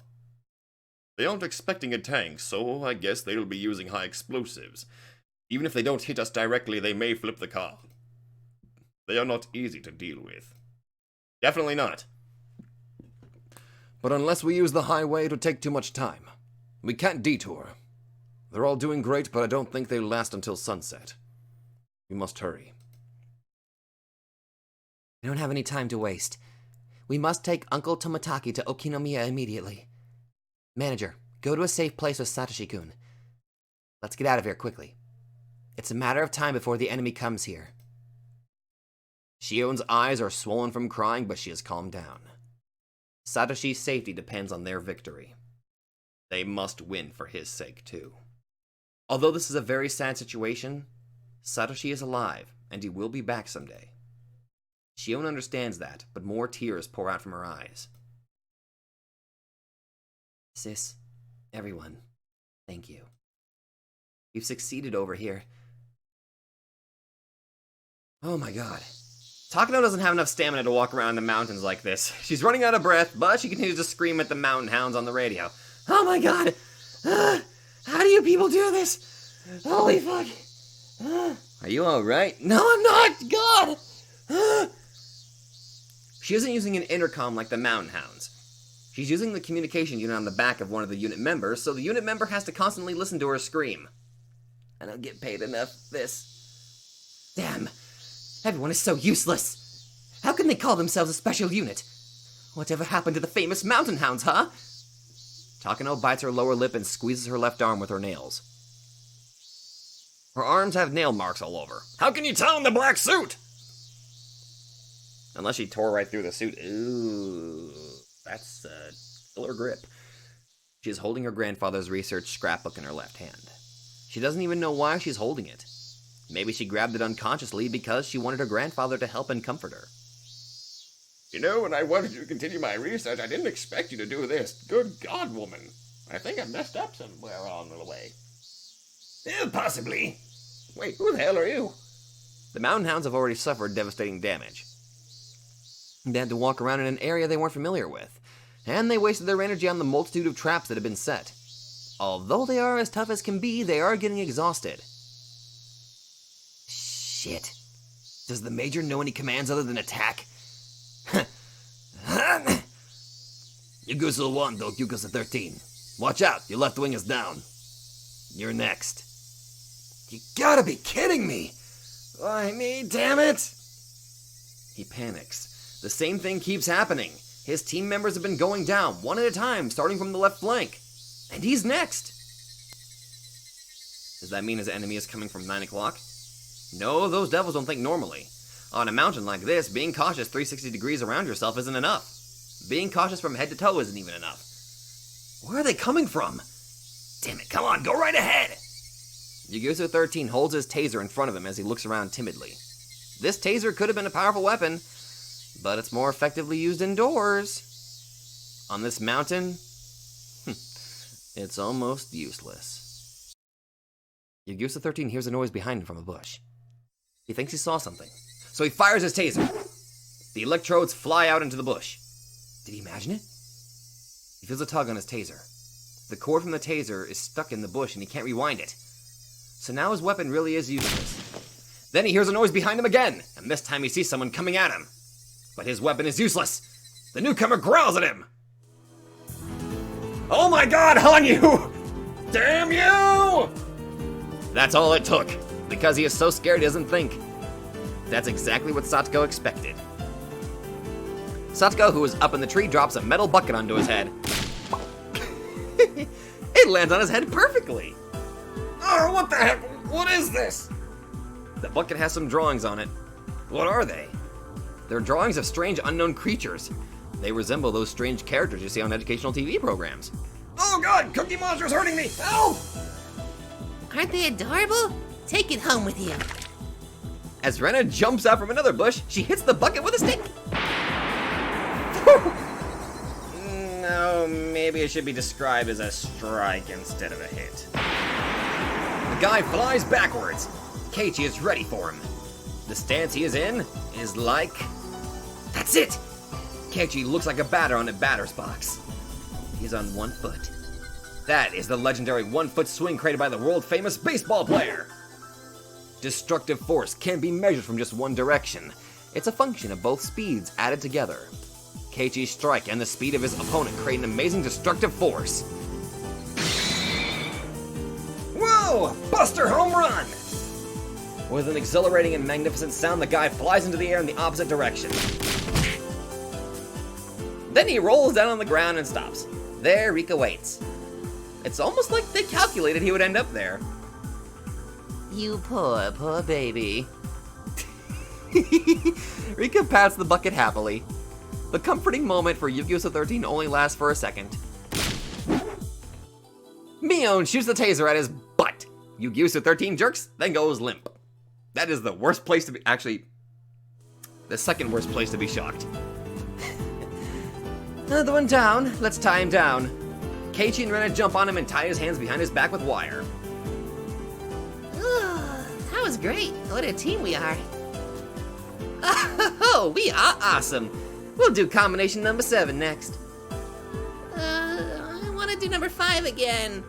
They aren't expecting a tank, so I guess they'll be using high explosives. Even if they don't hit us directly, they may flip the car. They are not easy to deal with. Definitely not. But unless we use the highway, it'll take too much time. We can't detour. They're all doing great, but I don't think they'll last until sunset. We must hurry. We don't have any time to waste. We must take Uncle Tomotaki to Okinomiya immediately. Manager, go to a safe place with Satoshi-kun. Let's get out of here quickly. It's a matter of time before the enemy comes here. Shion's eyes are swollen from crying, but she has calmed down. Satoshi's safety depends on their victory. They must win for his sake, too. Although this is a very sad situation, Satoshi is alive, and he will be back someday. Shion understands that, but more tears pour out from her eyes. Sis, everyone, thank you. We've succeeded over here. Oh my god. Takano doesn't have enough stamina to walk around the mountains like this. She's running out of breath, but she continues to scream at the mountain hounds on the radio. Oh my god! How do you people do this? Holy fuck! Are you alright? No, I'm not! God! She isn't using an intercom like the mountain hounds. She's using the communication unit on the back of one of the unit members, so the unit member has to constantly listen to her scream. I don't get paid enough for this. Damn! Everyone is so useless! How can they call themselves a special unit? Whatever happened to the famous mountain hounds, huh? Takano bites her lower lip and squeezes her left arm with her nails. Her arms have nail marks all over. How can you tell in the black suit? Unless she tore right through the suit. Ooh, that's a killer grip. She is holding her grandfather's research scrapbook in her left hand. She doesn't even know why she's holding it. Maybe she grabbed it unconsciously because she wanted her grandfather to help and comfort her. You know, when I wanted you to continue my research, I didn't expect you to do this. Good God, woman. I think I messed up somewhere along the way. Possibly. Wait, who the hell are you? The mountain hounds have already suffered devastating damage. They had to walk around in an area they weren't familiar with, and they wasted their energy on the multitude of traps that had been set. Although they are as tough as can be, they are getting exhausted. Shit. Does the Major know any commands other than attack? Yugusa 1, Yugusa 13. Watch out, your left wing is down. You're next. You gotta be kidding me! Why me, damn it! He panics. The same thing keeps happening. His team members have been going down, one at a time, starting from the left flank. And he's next! Does that mean his enemy is coming from 9 o'clock? No, those devils don't think normally. On a mountain like this, being cautious 360 degrees around yourself isn't enough. Being cautious from head to toe isn't even enough. Where are they coming from? Damn it, come on, go right ahead! Yugusa 13 holds his taser in front of him as he looks around timidly. This taser could have been a powerful weapon, but it's more effectively used indoors. On this mountain, it's almost useless. Yugusa 13 hears a noise behind him from a bush. He thinks he saw something, so he fires his taser. The electrodes fly out into the bush. Did he imagine it? He feels a tug on his taser. The cord from the taser is stuck in the bush and he can't rewind it. So now his weapon really is useless. Then he hears a noise behind him again, and this time he sees someone coming at him. But his weapon is useless. The newcomer growls at him. Oh my god, Hanyu! Damn you! That's all it took, because he is so scared he doesn't think. That's exactly what Satoko expected. Satoko, who is up in the tree, drops a metal bucket onto his head. It lands on his head perfectly. Oh, what the heck? What is this? The bucket has some drawings on it. What are they? They're drawings of strange unknown creatures. They resemble those strange characters you see on educational TV programs. Oh god, Cookie Monster's hurting me! Help! Aren't they adorable? Take it home with you. As Rena jumps out from another bush, she hits the bucket with a stick. No, maybe it should be described as a strike instead of a hit. The guy flies backwards. Keiichi is ready for him. The stance he is in is like... That's it! Keiichi looks like a batter on a batter's box. He's on 1 foot. That is the legendary 1-foot swing created by the world-famous baseball player. Destructive force can't be measured from just one direction. It's a function of both speeds added together. Keiichi's strike and the speed of his opponent create an amazing destructive force. Whoa! Buster home run! With an exhilarating and magnificent sound, the guy flies into the air in the opposite direction. Then he rolls down on the ground and stops. There, Rika waits. It's almost like they calculated he would end up there. You poor, poor baby. Rika pats the bucket happily. The comforting moment for Yu-Gi-Oh! 13 only lasts for a second. Mion shoots the taser at his butt. Yu-Gi-Oh! 13 jerks, then goes limp. That is the worst place to be, actually, the second worst place to be shocked. Another one down, let's tie him down. Keiichi and Rena jump on him and tie his hands behind his back with wire. That was great. What a team we are. Oh, we are awesome. We'll do combination number 7 next. I want to do number 5 again.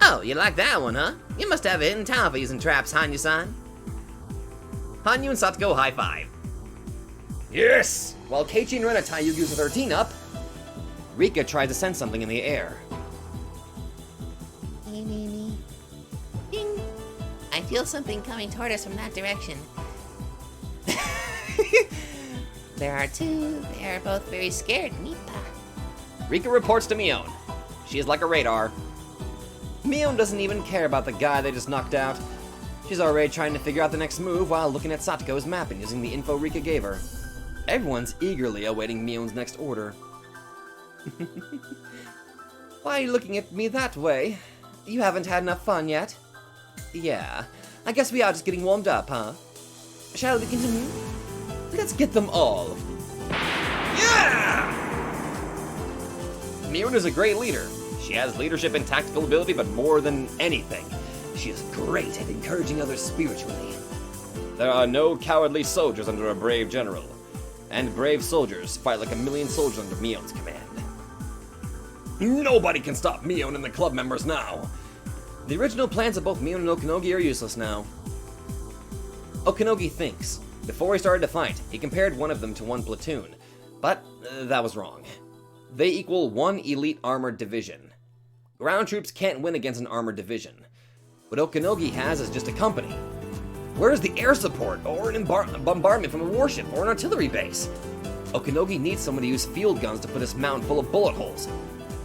Oh, you like that one, huh? You must have a hidden talent for using traps, Hanyu-san. Hanyu and Satoko high five. Yes! While Keiichi and Rena tie Yu-Gi-Oh! 13 up, Rika tries to send something in the air. Ding. I feel something coming toward us from that direction. There are two. They are both very scared. Mita. Rika reports to Mion. She is like a radar. Mion doesn't even care about the guy they just knocked out. She's already trying to figure out the next move while looking at Satoko's map and using the info Rika gave her. Everyone's eagerly awaiting Mion's next order. Why are you looking at me that way? You haven't had enough fun yet? Yeah, I guess we are just getting warmed up, huh? Shall we continue? Let's get them all. Yeah! Mion is a great leader. She has leadership and tactical ability, but more than anything, she is great at encouraging others spiritually. There are no cowardly soldiers under a brave general, and brave soldiers fight like a million soldiers under Mion's command. Nobody can stop Mion and the club members now. The original plans of both Mion and Okanogi are useless now. Okanogi thinks. Before he started to fight, he compared one of them to one platoon, but that was wrong. They equal one elite armored division. Ground troops can't win against an armored division. What Okanogi has is just a company. Where's the air support, or an bombardment from a warship, or an artillery base? Okanogi needs someone to use field guns to put his mountain full of bullet holes.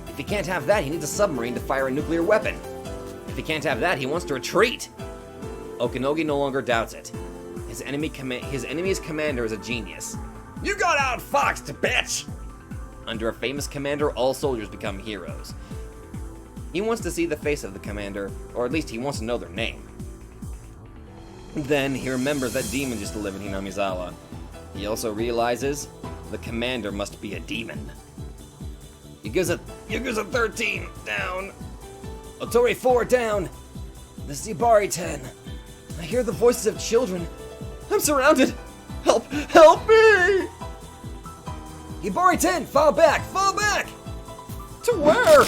If he can't have that, he needs a submarine to fire a nuclear weapon. If he can't have that, he wants to retreat. Okanogi no longer doubts it. His enemy's commander is a genius. You got outfoxed, bitch! Under a famous commander, all soldiers become heroes. He wants to see the face of the commander, or at least he wants to know their name. Then he remembers that demon used to live in Hinamizawa. He also realizes the commander must be a demon. Yakuza 13 down. Otori 4 down. The Zibari 10. I hear the voices of children. I'm surrounded. Help! Help me! Hibari 10, fall back! Fall back! To where?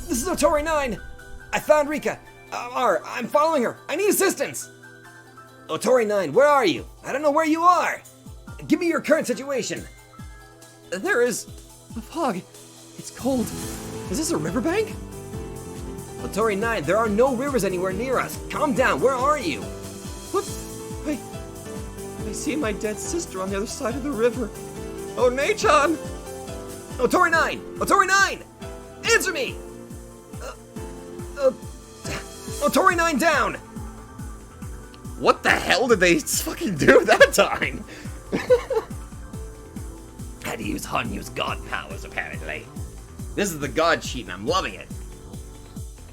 This is Otori 9. I found Rika. I'm following her. I need assistance. Otori 9, where are you? I don't know where you are. Give me your current situation. There is a fog. It's cold. Is this a riverbank? Otori 9, there are no rivers anywhere near us. Calm down. Where are you? What? I see my dead sister on the other side of the river. Oh, Nei-chan! Otori 9! Otori 9! Answer me! Otori 9 down! What the hell did they fucking do that time? had to use Hanyu's god powers, apparently. This is the god cheat and I'm loving it.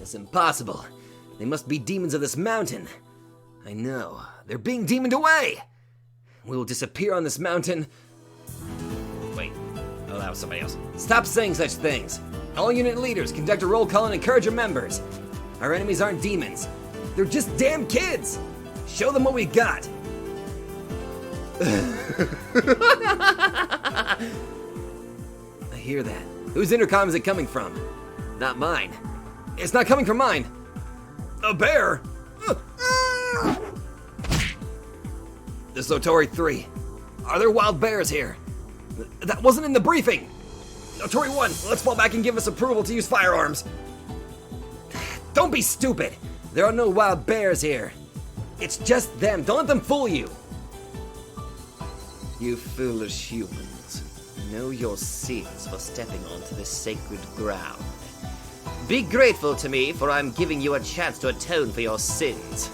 It's impossible. They must be demons of this mountain. I know. They're being demoned away. We will disappear on this mountain. Wait, oh, that was somebody else. Stop saying such things. All unit leaders conduct a roll call and encourage your members. Our enemies aren't demons. They're just damn kids. Show them what we got. I hear that. Whose intercom is it coming from? Not mine. It's not coming from mine. A bear? This is Otori 3. Are there wild bears here? That wasn't in the briefing. Otori 1, let's fall back and give us approval to use firearms. Don't be stupid. There are no wild bears here. It's just them. Don't let them fool you. You foolish humans. Know your sins for stepping onto this sacred ground. Be grateful to me, for I'm giving you a chance to atone for your sins.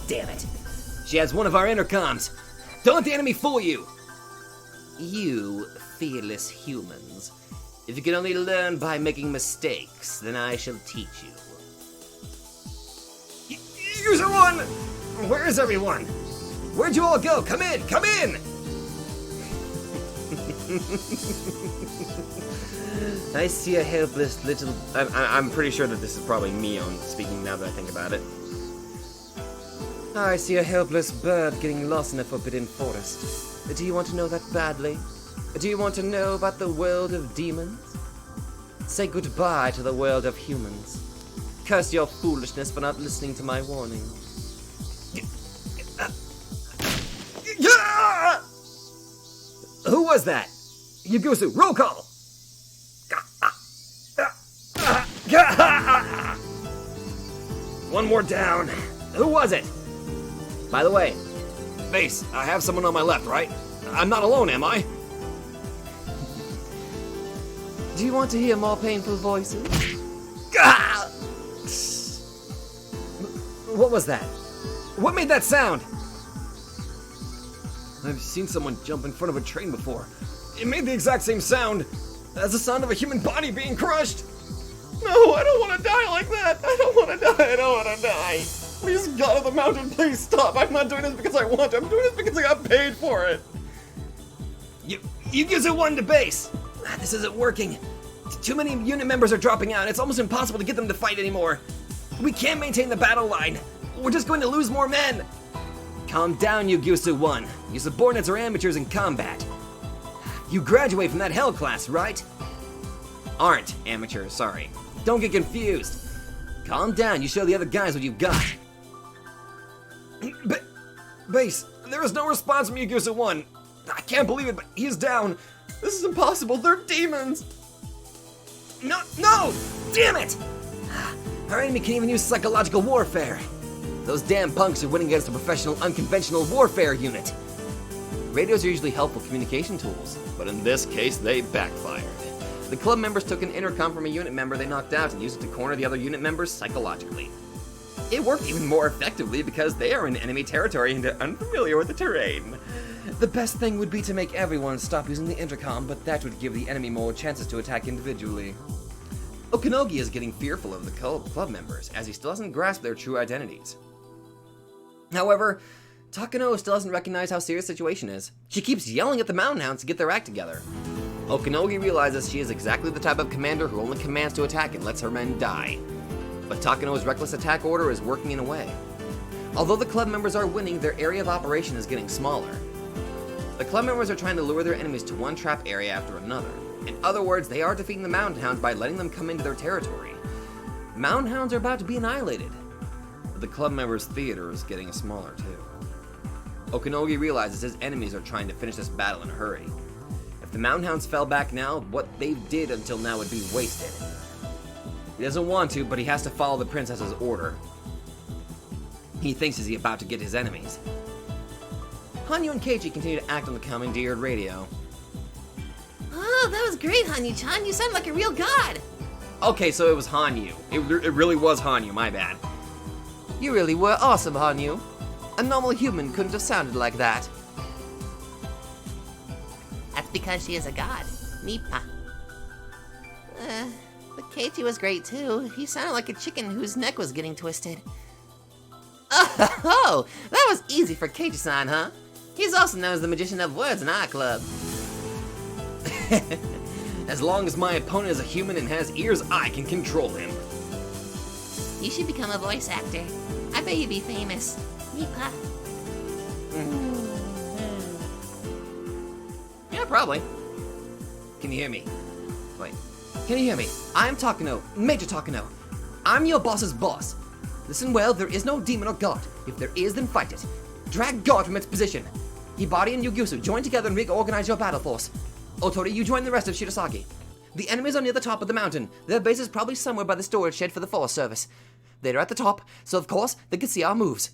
Damn it. She has one of our intercoms. Don't let the enemy fool you. You fearless humans. If you can only learn by making mistakes, then I shall teach you. User 1! Where is everyone? Where'd you all go? Come in! Come in! I see a helpless little... I'm pretty sure that this is probably Mion speaking now that I think about it. I see a helpless bird getting lost in a forbidden forest. Do you want to know that badly? Do you want to know about the world of demons? Say goodbye to the world of humans. Curse your foolishness for not listening to my warning. Who was that? Yugusu, roll call! One more down. Who was it? By the way, Base, I have someone on my left, right? I'm not alone, am I? Do you want to hear more painful voices? What was that? What made that sound? I've seen someone jump in front of a train before. It made the exact same sound as the sound of a human body being crushed. No, I don't want to die like that. I don't want to die. I don't want to die. Please, God of the mountain, please stop. I'm not doing this because I want to. I'm doing this because I got paid for it. You use it one to base. This isn't working. Too many unit members are dropping out. It's almost impossible to get them to fight anymore. We can't maintain the battle line. We're just going to lose more men. Calm down, Yugusu 1. Your subordinates are amateurs in combat. You graduate from that hell class, right? Aren't amateurs, sorry. Don't get confused. Calm down, you show the other guys what you've got. Base, there is no response from Yugusu 1. I can't believe it, but he's down. This is impossible. They're demons. No! Damn it! Our enemy can even use psychological warfare. Those damn punks are winning against a professional unconventional warfare unit. Radios are usually helpful communication tools, but in this case, they backfired. The club members took an intercom from a unit member they knocked out and used it to corner the other unit members psychologically. It worked even more effectively because they are in enemy territory and are unfamiliar with the terrain. The best thing would be to make everyone stop using the intercom, but that would give the enemy more chances to attack individually. Okanogi is getting fearful of the club members, as he still hasn't grasped their true identities. However, Takano still doesn't recognize how serious the situation is. She keeps yelling at the Mountain Hounds to get their act together. Okanogi realizes she is exactly the type of commander who only commands to attack and lets her men die. But Takano's reckless attack order is working in a way. Although the club members are winning, their area of operation is getting smaller. The club members are trying to lure their enemies to one trap area after another. In other words, they are defeating the Mountain Hounds by letting them come into their territory. Mountain Hounds are about to be annihilated. But the club members' theater is getting smaller too. Okanogi realizes his enemies are trying to finish this battle in a hurry. If the Mountain Hounds fell back now, what they did until now would be wasted. He doesn't want to, but he has to follow the princess's order. He thinks he's about to get his enemies. Hanyu and Keiichi continue to act on the commandeered radio. Oh, that was great, Hanyu-chan. You sound like a real god. Okay, so it was Hanyu. It really was Hanyu, my bad. You really were awesome, Hanyu. A normal human couldn't have sounded like that. That's because she is a god. Nipa. But Keiichi was great too. He sounded like a chicken whose neck was getting twisted. Oh, that was easy for Keiichi-san, huh? He's also known as the magician of words in our club. As long as my opponent is a human and has ears, I can control him. You should become a voice actor. I bet you'd be famous. Nipa. Yeah, probably. Can you hear me? Wait, can you hear me? I'm Takano, Major Takano. I'm your boss's boss. Listen well, there is no demon or god. If there is, then fight it. Drag God from its position. Hibari and Yugusu, join together and reorganize your battle force. Otori, you join the rest of Shirasagi. The enemies are near the top of the mountain. Their base is probably somewhere by the storage shed for the Forest Service. They're at the top, so of course, they can see our moves.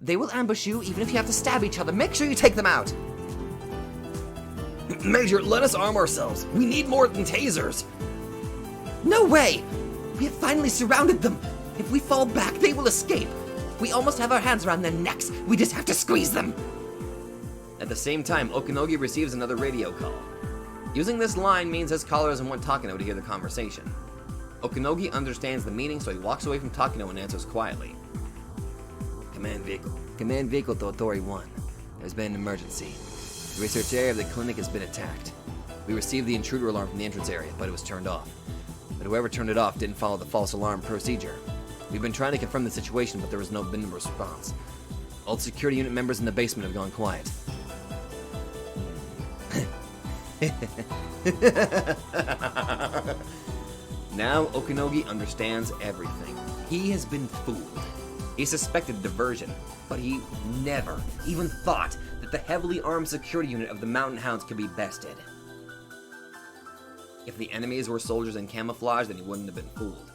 They will ambush you, even if you have to stab each other. Make sure you take them out. Major, let us arm ourselves. We need more than tasers. No way! We have finally surrounded them. If we fall back, they will escape. We almost have our hands around their necks. We just have to squeeze them. At the same time, Okinogi receives another radio call. Using this line means his caller doesn't want Takano to hear the conversation. Okinogi understands the meaning, so he walks away from Takano and answers quietly. Command vehicle to Otori 1. There's been an emergency. The research area of the clinic has been attacked. We received the intruder alarm from the entrance area, but it was turned off. But whoever turned it off didn't follow the false alarm procedure. We've been trying to confirm the situation, but there has been no response. All the security unit members in the basement have gone quiet. Now Okinogi understands everything. He has been fooled. He suspected diversion, but he never even thought that the heavily armed security unit of the Mountain Hounds could be bested. If the enemies were soldiers in camouflage, then he wouldn't have been fooled.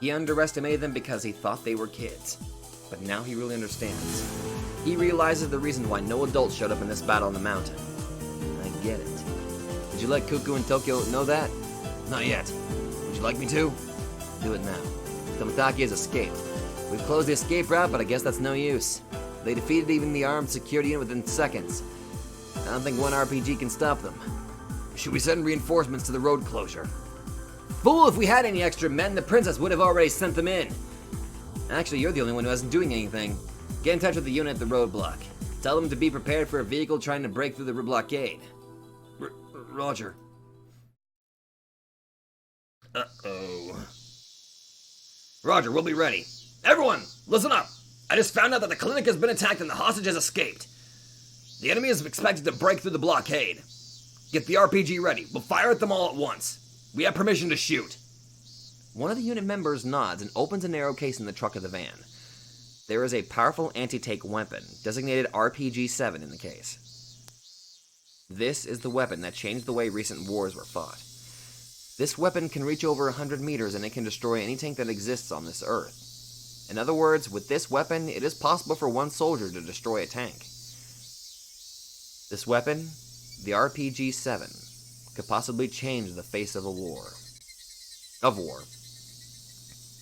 He underestimated them because he thought they were kids. But now he really understands. He realizes the reason why no adults showed up in this battle on the mountain. I get it. Did you let Kuku and Tokyo know that? Not yet. Would you like me to? Do it now. Tomitaki has escaped. We've closed the escape route, but I guess that's no use. They defeated even the armed security unit within seconds. I don't think one RPG can stop them. Should we send reinforcements to the road closure? Fool, if we had any extra men, the princess would have already sent them in. Actually, you're the only one who isn't doing anything. Get in touch with the unit at the roadblock. Tell them to be prepared for a vehicle trying to break through the blockade. Roger. Uh-oh. Roger, we'll be ready. Everyone, listen up. I just found out that the clinic has been attacked and the hostage has escaped. The enemy is expected to break through the blockade. Get the RPG ready. We'll fire at them all at once. We have permission to shoot. One of the unit members nods and opens a narrow case in the truck of the van. There is a powerful anti-tank weapon, designated RPG-7 in the case. This is the weapon that changed the way recent wars were fought. This weapon can reach over 100 meters and it can destroy any tank that exists on this Earth. In other words, with this weapon, it is possible for one soldier to destroy a tank. This weapon, the RPG-7, could possibly change the face of war.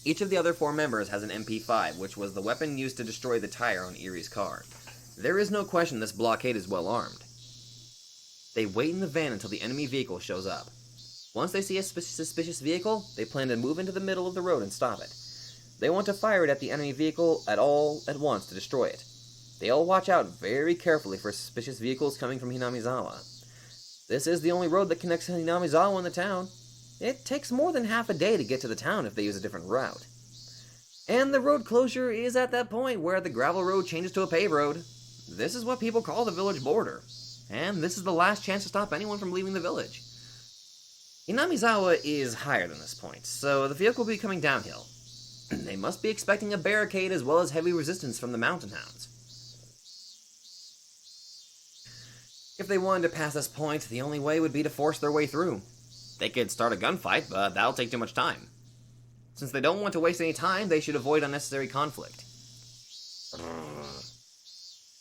Each of the other 4 members has an MP5, which was the weapon used to destroy the tire on Erie's car. There is no question this blockade is well armed. They wait in the van until the enemy vehicle shows up. Once they see a suspicious vehicle, they plan to move into the middle of the road and stop it. They want to fire it at the enemy vehicle at once to destroy it. They all watch out very carefully for suspicious vehicles coming from Hinamizawa. This is the only road that connects Hinamizawa and the town. It takes more than half a day to get to the town if they use a different route. And the road closure is at that point where the gravel road changes to a paved road. This is what people call the village border. And this is the last chance to stop anyone from leaving the village. Hinamizawa is higher than this point, so the vehicle will be coming downhill. They must be expecting a barricade as well as heavy resistance from the Mountain Hounds. If they wanted to pass this point, the only way would be to force their way through. They could start a gunfight, but that'll take too much time. Since they don't want to waste any time, they should avoid unnecessary conflict.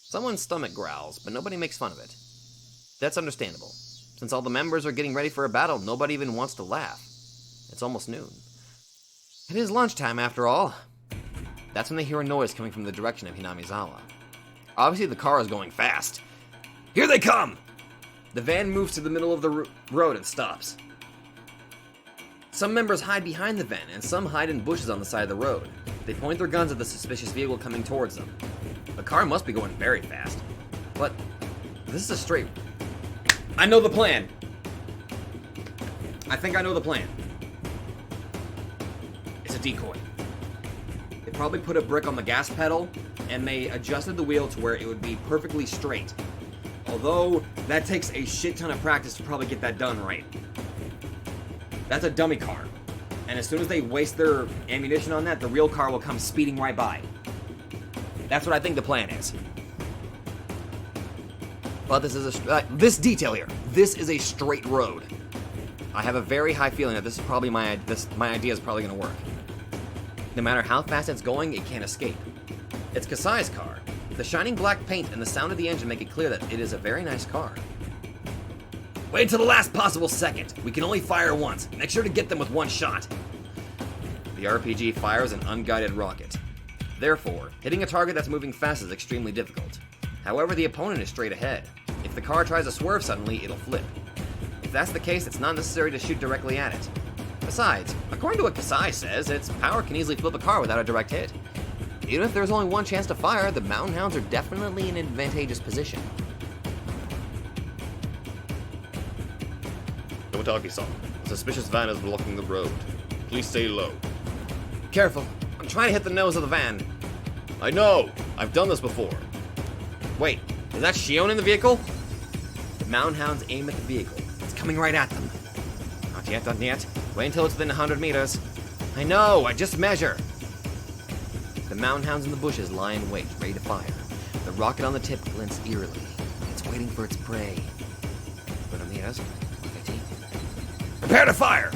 Someone's stomach growls, but nobody makes fun of it. That's understandable. Since all the members are getting ready for a battle, nobody even wants to laugh. It's almost noon. It is lunchtime, after all. That's when they hear a noise coming from the direction of Hinamizawa. Obviously, the car is going fast. Here they come! The van moves to the middle of the road and stops. Some members hide behind the van, and some hide in bushes on the side of the road. They point their guns at the suspicious vehicle coming towards them. The car must be going very fast. But this is a straight... I know the plan! I think I know the plan. It's a decoy. They probably put a brick on the gas pedal, and they adjusted the wheel to where it would be perfectly straight. Although, that takes a shit ton of practice to probably get that done right. That's a dummy car. And as soon as they waste their ammunition on that, the real car will come speeding right by. That's what I think the plan is. But this is this detail here. This is a straight road. I have a very high feeling that this is probably my idea is probably going to work. No matter how fast it's going, it can't escape. It's Kasai's car. The shining black paint and the sound of the engine make it clear that it is a very nice car. Wait till the last possible second. We can only fire once. Make sure to get them with one shot. The RPG fires an unguided rocket. Therefore, hitting a target that's moving fast is extremely difficult. However, the opponent is straight ahead. If the car tries to swerve suddenly, it'll flip. If that's the case, it's not necessary to shoot directly at it. Besides, according to what Kasai says, its power can easily flip a car without a direct hit. Even if there's only one chance to fire, the Mountain Hounds are definitely in an advantageous position. Yamazaki-san, a suspicious van is blocking the road. Please stay low. Careful. I'm trying to hit the nose of the van. I know! I've done this before. Wait, is that Shion in the vehicle? The Mountain Hounds aim at the vehicle. It's coming right at them. Not yet, not yet. Wait until it's within 100 meters. I know, I just measure. The Mountain Hounds in the bushes lie in wait, ready to fire. The rocket on the tip glints eerily. It's waiting for its prey. 100 meters. 50. Prepare to fire!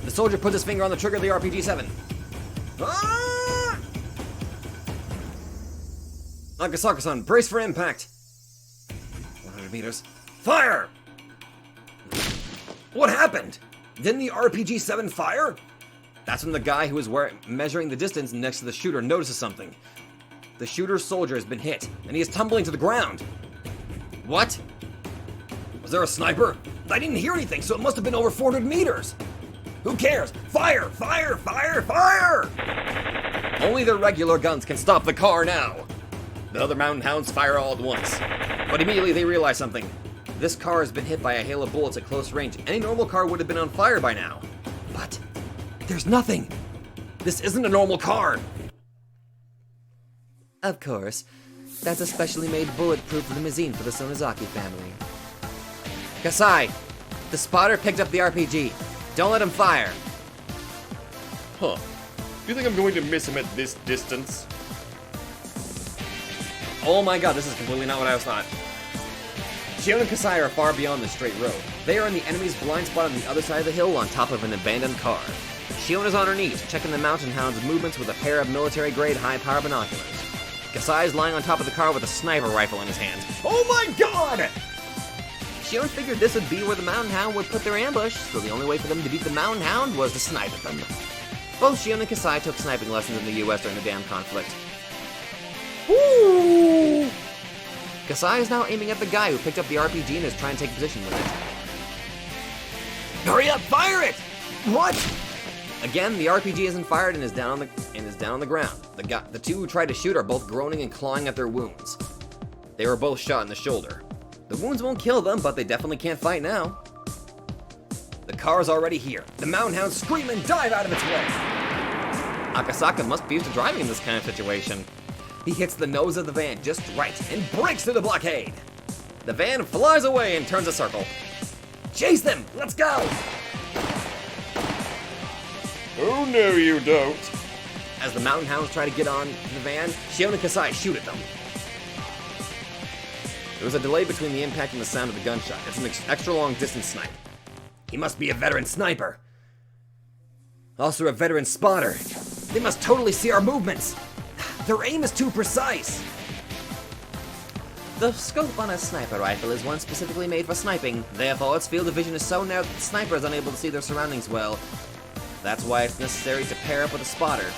The soldier puts his finger on the trigger of the RPG-7. Ah! Akasaka-san, brace for impact. 100 meters. Fire! What happened? Didn't the RPG-7 fire? That's when the guy who was measuring the distance next to the shooter notices something. The shooter's soldier has been hit, and he is tumbling to the ground. What? Was there a sniper? I didn't hear anything, so it must have been over 400 meters. Who cares? Fire! Fire! Fire! Fire! Only the regular guns can stop the car now. The other Mountain Hounds fire all at once. But immediately they realize something. This car has been hit by a hail of bullets at close range. Any normal car would have been on fire by now. But there's nothing. This isn't a normal car. Of course. That's a specially made bulletproof limousine for the Sonozaki family. Kasai, the spotter picked up the RPG. Don't let him fire. Huh. Do you think I'm going to miss him at this distance? Oh my god, this is completely not what I thought. Shion and Kasai are far beyond the straight road. They are in the enemy's blind spot on the other side of the hill on top of an abandoned car. Shion is on her knees, checking the Mountain Hound's movements with a pair of military-grade high-power binoculars. Kasai is lying on top of the car with a sniper rifle in his hands. Oh my god! Shion figured this would be where the Mountain Hound would put their ambush, so the only way for them to beat the Mountain Hound was to snipe at them. Both Shion and Kasai took sniping lessons in the US during the damn conflict. Woo! Kasai is now aiming at the guy who picked up the RPG and is trying to take position with it. Hurry up, fire it! What? Again, the RPG isn't fired and is down on the ground. The two who tried to shoot are both groaning and clawing at their wounds. They were both shot in the shoulder. The wounds won't kill them, but they definitely can't fight now. The car is already here. The Mountain Hounds scream and dive out of its way. Akasaka must be used to driving in this kind of situation. He hits the nose of the van just right and breaks through the blockade. The van flies away and turns a circle. Chase them! Let's go! Oh no, you don't. As the Mountain Hounds try to get on the van, Shion and Kasai shoot at them. There was a delay between the impact and the sound of the gunshot. It's an extra long distance snipe. He must be a veteran sniper. Also a veteran spotter. They must totally see our movements. Their aim is too precise. The scope on a sniper rifle is one specifically made for sniping. Therefore, its field of vision is so narrow that the sniper is unable to see their surroundings well. That's why it's necessary to pair up with a spotter.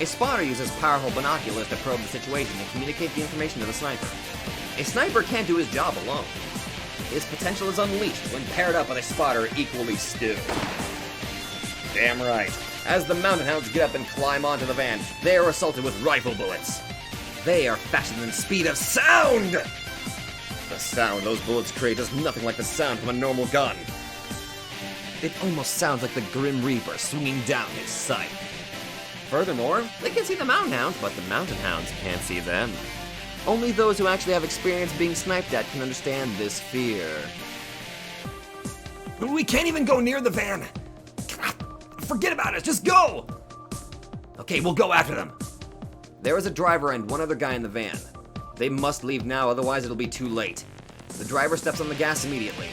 A spotter uses powerful binoculars to probe the situation and communicate the information to the sniper. A sniper can't do his job alone. His potential is unleashed when paired up with a spotter equally skilled. Damn right. As the mountain hounds get up and climb onto the van, they are assaulted with rifle bullets. They are faster than the speed of sound! The sound those bullets create is nothing like the sound from a normal gun. It almost sounds like the Grim Reaper swinging down his sight. Furthermore, they can see the mountain hounds, but the mountain hounds can't see them. Only those who actually have experience being sniped at can understand this fear. We can't even go near the van. Forget about it, just go! Okay, we'll go after them. There is a driver and one other guy in the van. They must leave now, otherwise it'll be too late. The driver steps on the gas immediately.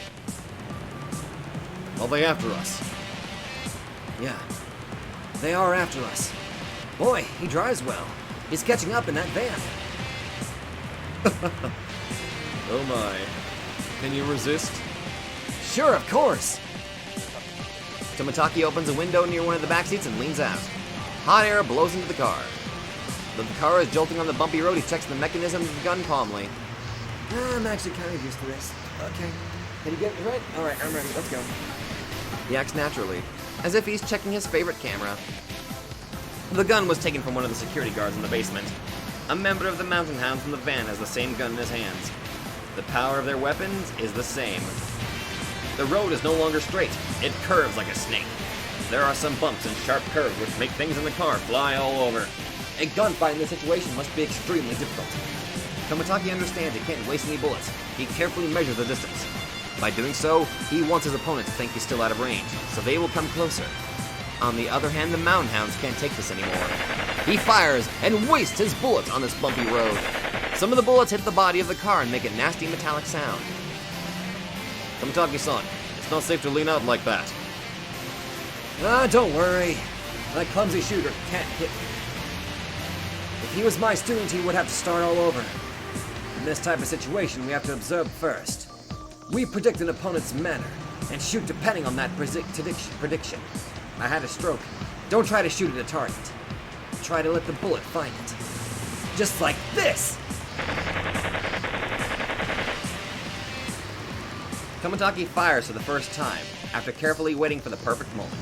Are they after us? Yeah, they are after us. Boy, he drives well. He's catching up in that van. Oh my. Can you resist? Sure, of course. Tomotaki opens a window near one of the back seats and leans out. Hot air blows into the car. Though the car is jolting on the bumpy road, he checks the mechanism of the gun calmly. I'm actually kind of used to this. Okay. Can you get it right? Alright, I'm ready. Let's go. He acts naturally, as if he's checking his favorite camera. The gun was taken from one of the security guards in the basement. A member of the mountain hounds from the van has the same gun in his hands. The power of their weapons is the same. The road is no longer straight. It curves like a snake. There are some bumps and sharp curves which make things in the car fly all over. A gunfight in this situation must be extremely difficult. Tomotaki understands he can't waste any bullets. He carefully measures the distance. By doing so, he wants his opponent to think he's still out of range, so they will come closer. On the other hand, the mountain hounds can't take this anymore. He fires and wastes his bullets on this bumpy road. Some of the bullets hit the body of the car and make a nasty metallic sound. Tomotaki-san, it's not safe to lean out like that. Ah, don't worry. That clumsy shooter can't hit me. If he was my student, he would have to start all over. In this type of situation, we have to observe first. We predict an opponent's manner, and shoot depending on that prediction. I had a stroke. Don't try to shoot at a target. Try to let the bullet find it. Just like this! Tomotaki fires for the first time, after carefully waiting for the perfect moment.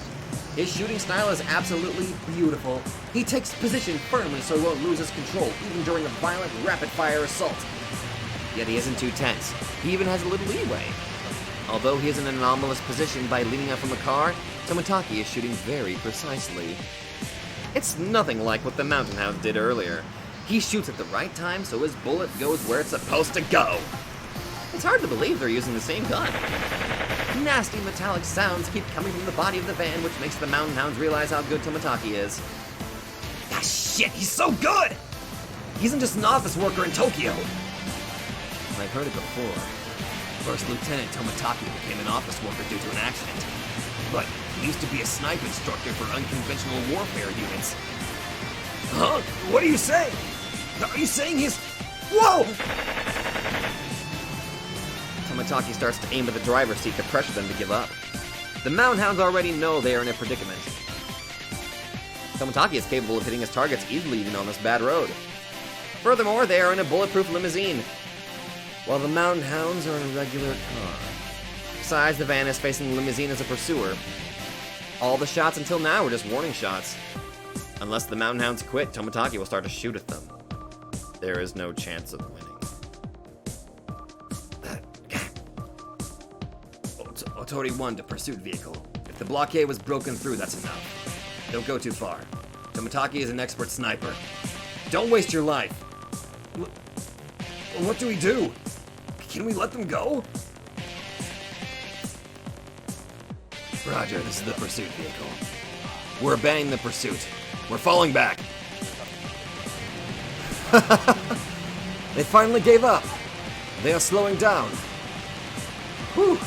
His shooting style is absolutely beautiful. He takes position firmly so he won't lose his control, even during a violent, rapid-fire assault. Yet he isn't too tense. He even has a little leeway. Although he is in an anomalous position by leaning out from the car, Tomotaki is shooting very precisely. It's nothing like what the mountain hound did earlier. He shoots at the right time so his bullet goes where it's supposed to go. It's hard to believe they're using the same gun. Nasty metallic sounds keep coming from the body of the van, which makes the mountain hounds realize how good Tomotaki is. Ah shit, he's so good! He isn't just an office worker in Tokyo. I've heard it before. First Lieutenant Tomotaki became an office worker due to an accident. But he used to be a sniper instructor for unconventional warfare units. Huh? What are you saying? Are you saying he's... Whoa! Tomotaki starts to aim at the driver's seat to pressure them to give up. The mountain hounds already know they are in a predicament. Tomotaki is capable of hitting his targets easily even on this bad road. Furthermore, they are in a bulletproof limousine, while the mountain hounds are in a regular car. Besides, the van is facing the limousine as a pursuer. All the shots until now were just warning shots. Unless the mountain hounds quit, Tomotaki will start to shoot at them. There is no chance of winning. Otori 1 to pursuit vehicle. If the blockade was broken through, that's enough. Don't go too far. Tomotaki is an expert sniper. Don't waste your life. What do we do? Can we let them go? Roger, this is the pursuit vehicle. We're abandoning the pursuit. We're falling back. They finally gave up. They are slowing down. Whew.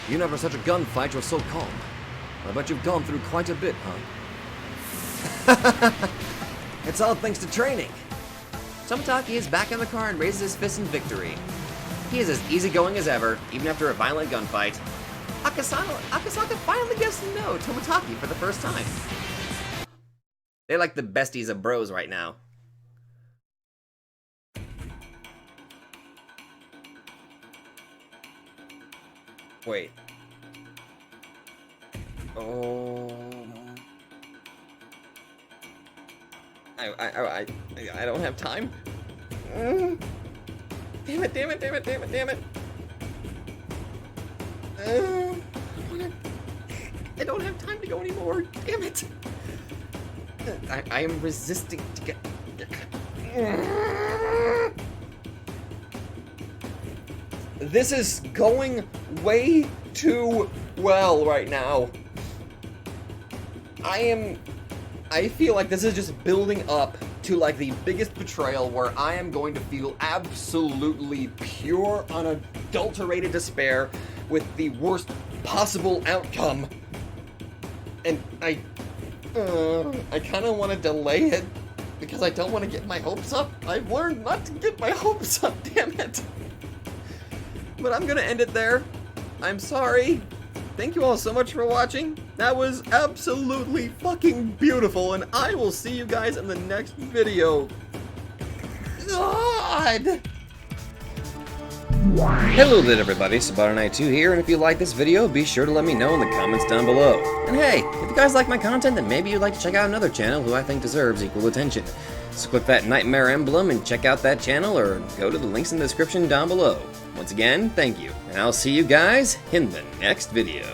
You never such a gunfight, you're so calm. I bet you've gone through quite a bit, huh? It's all thanks to training. Tomotaki is back in the car and raises his fist in victory. He is as easygoing as ever, even after a violent gunfight. Akasaka finally gets to know Tomotaki for the first time. They're like the besties of bros right now. Wait. Oh. I don't have time. Damn it, damn it, damn it, damn it, damn it. I don't have time to go anymore. Damn it. I am resisting to get... This is going way too well right now. I feel like this is just building up to like the biggest betrayal where I am going to feel absolutely pure, unadulterated despair with the worst possible outcome. And I kind of want to delay it because I don't want to get my hopes up. I've learned not to get my hopes up, damn it. But I'm gonna end it there. I'm sorry. Thank you all so much for watching. That was absolutely fucking beautiful, and I will see you guys in the next video. God! Hello there everybody, Sabato92 here, and if you like this video, be sure to let me know in the comments down below. And hey, if you guys like my content, then maybe you'd like to check out another channel who I think deserves equal attention. So click that nightmare emblem and check out that channel, or go to the links in the description down below. Once again, thank you, and I'll see you guys in the next video.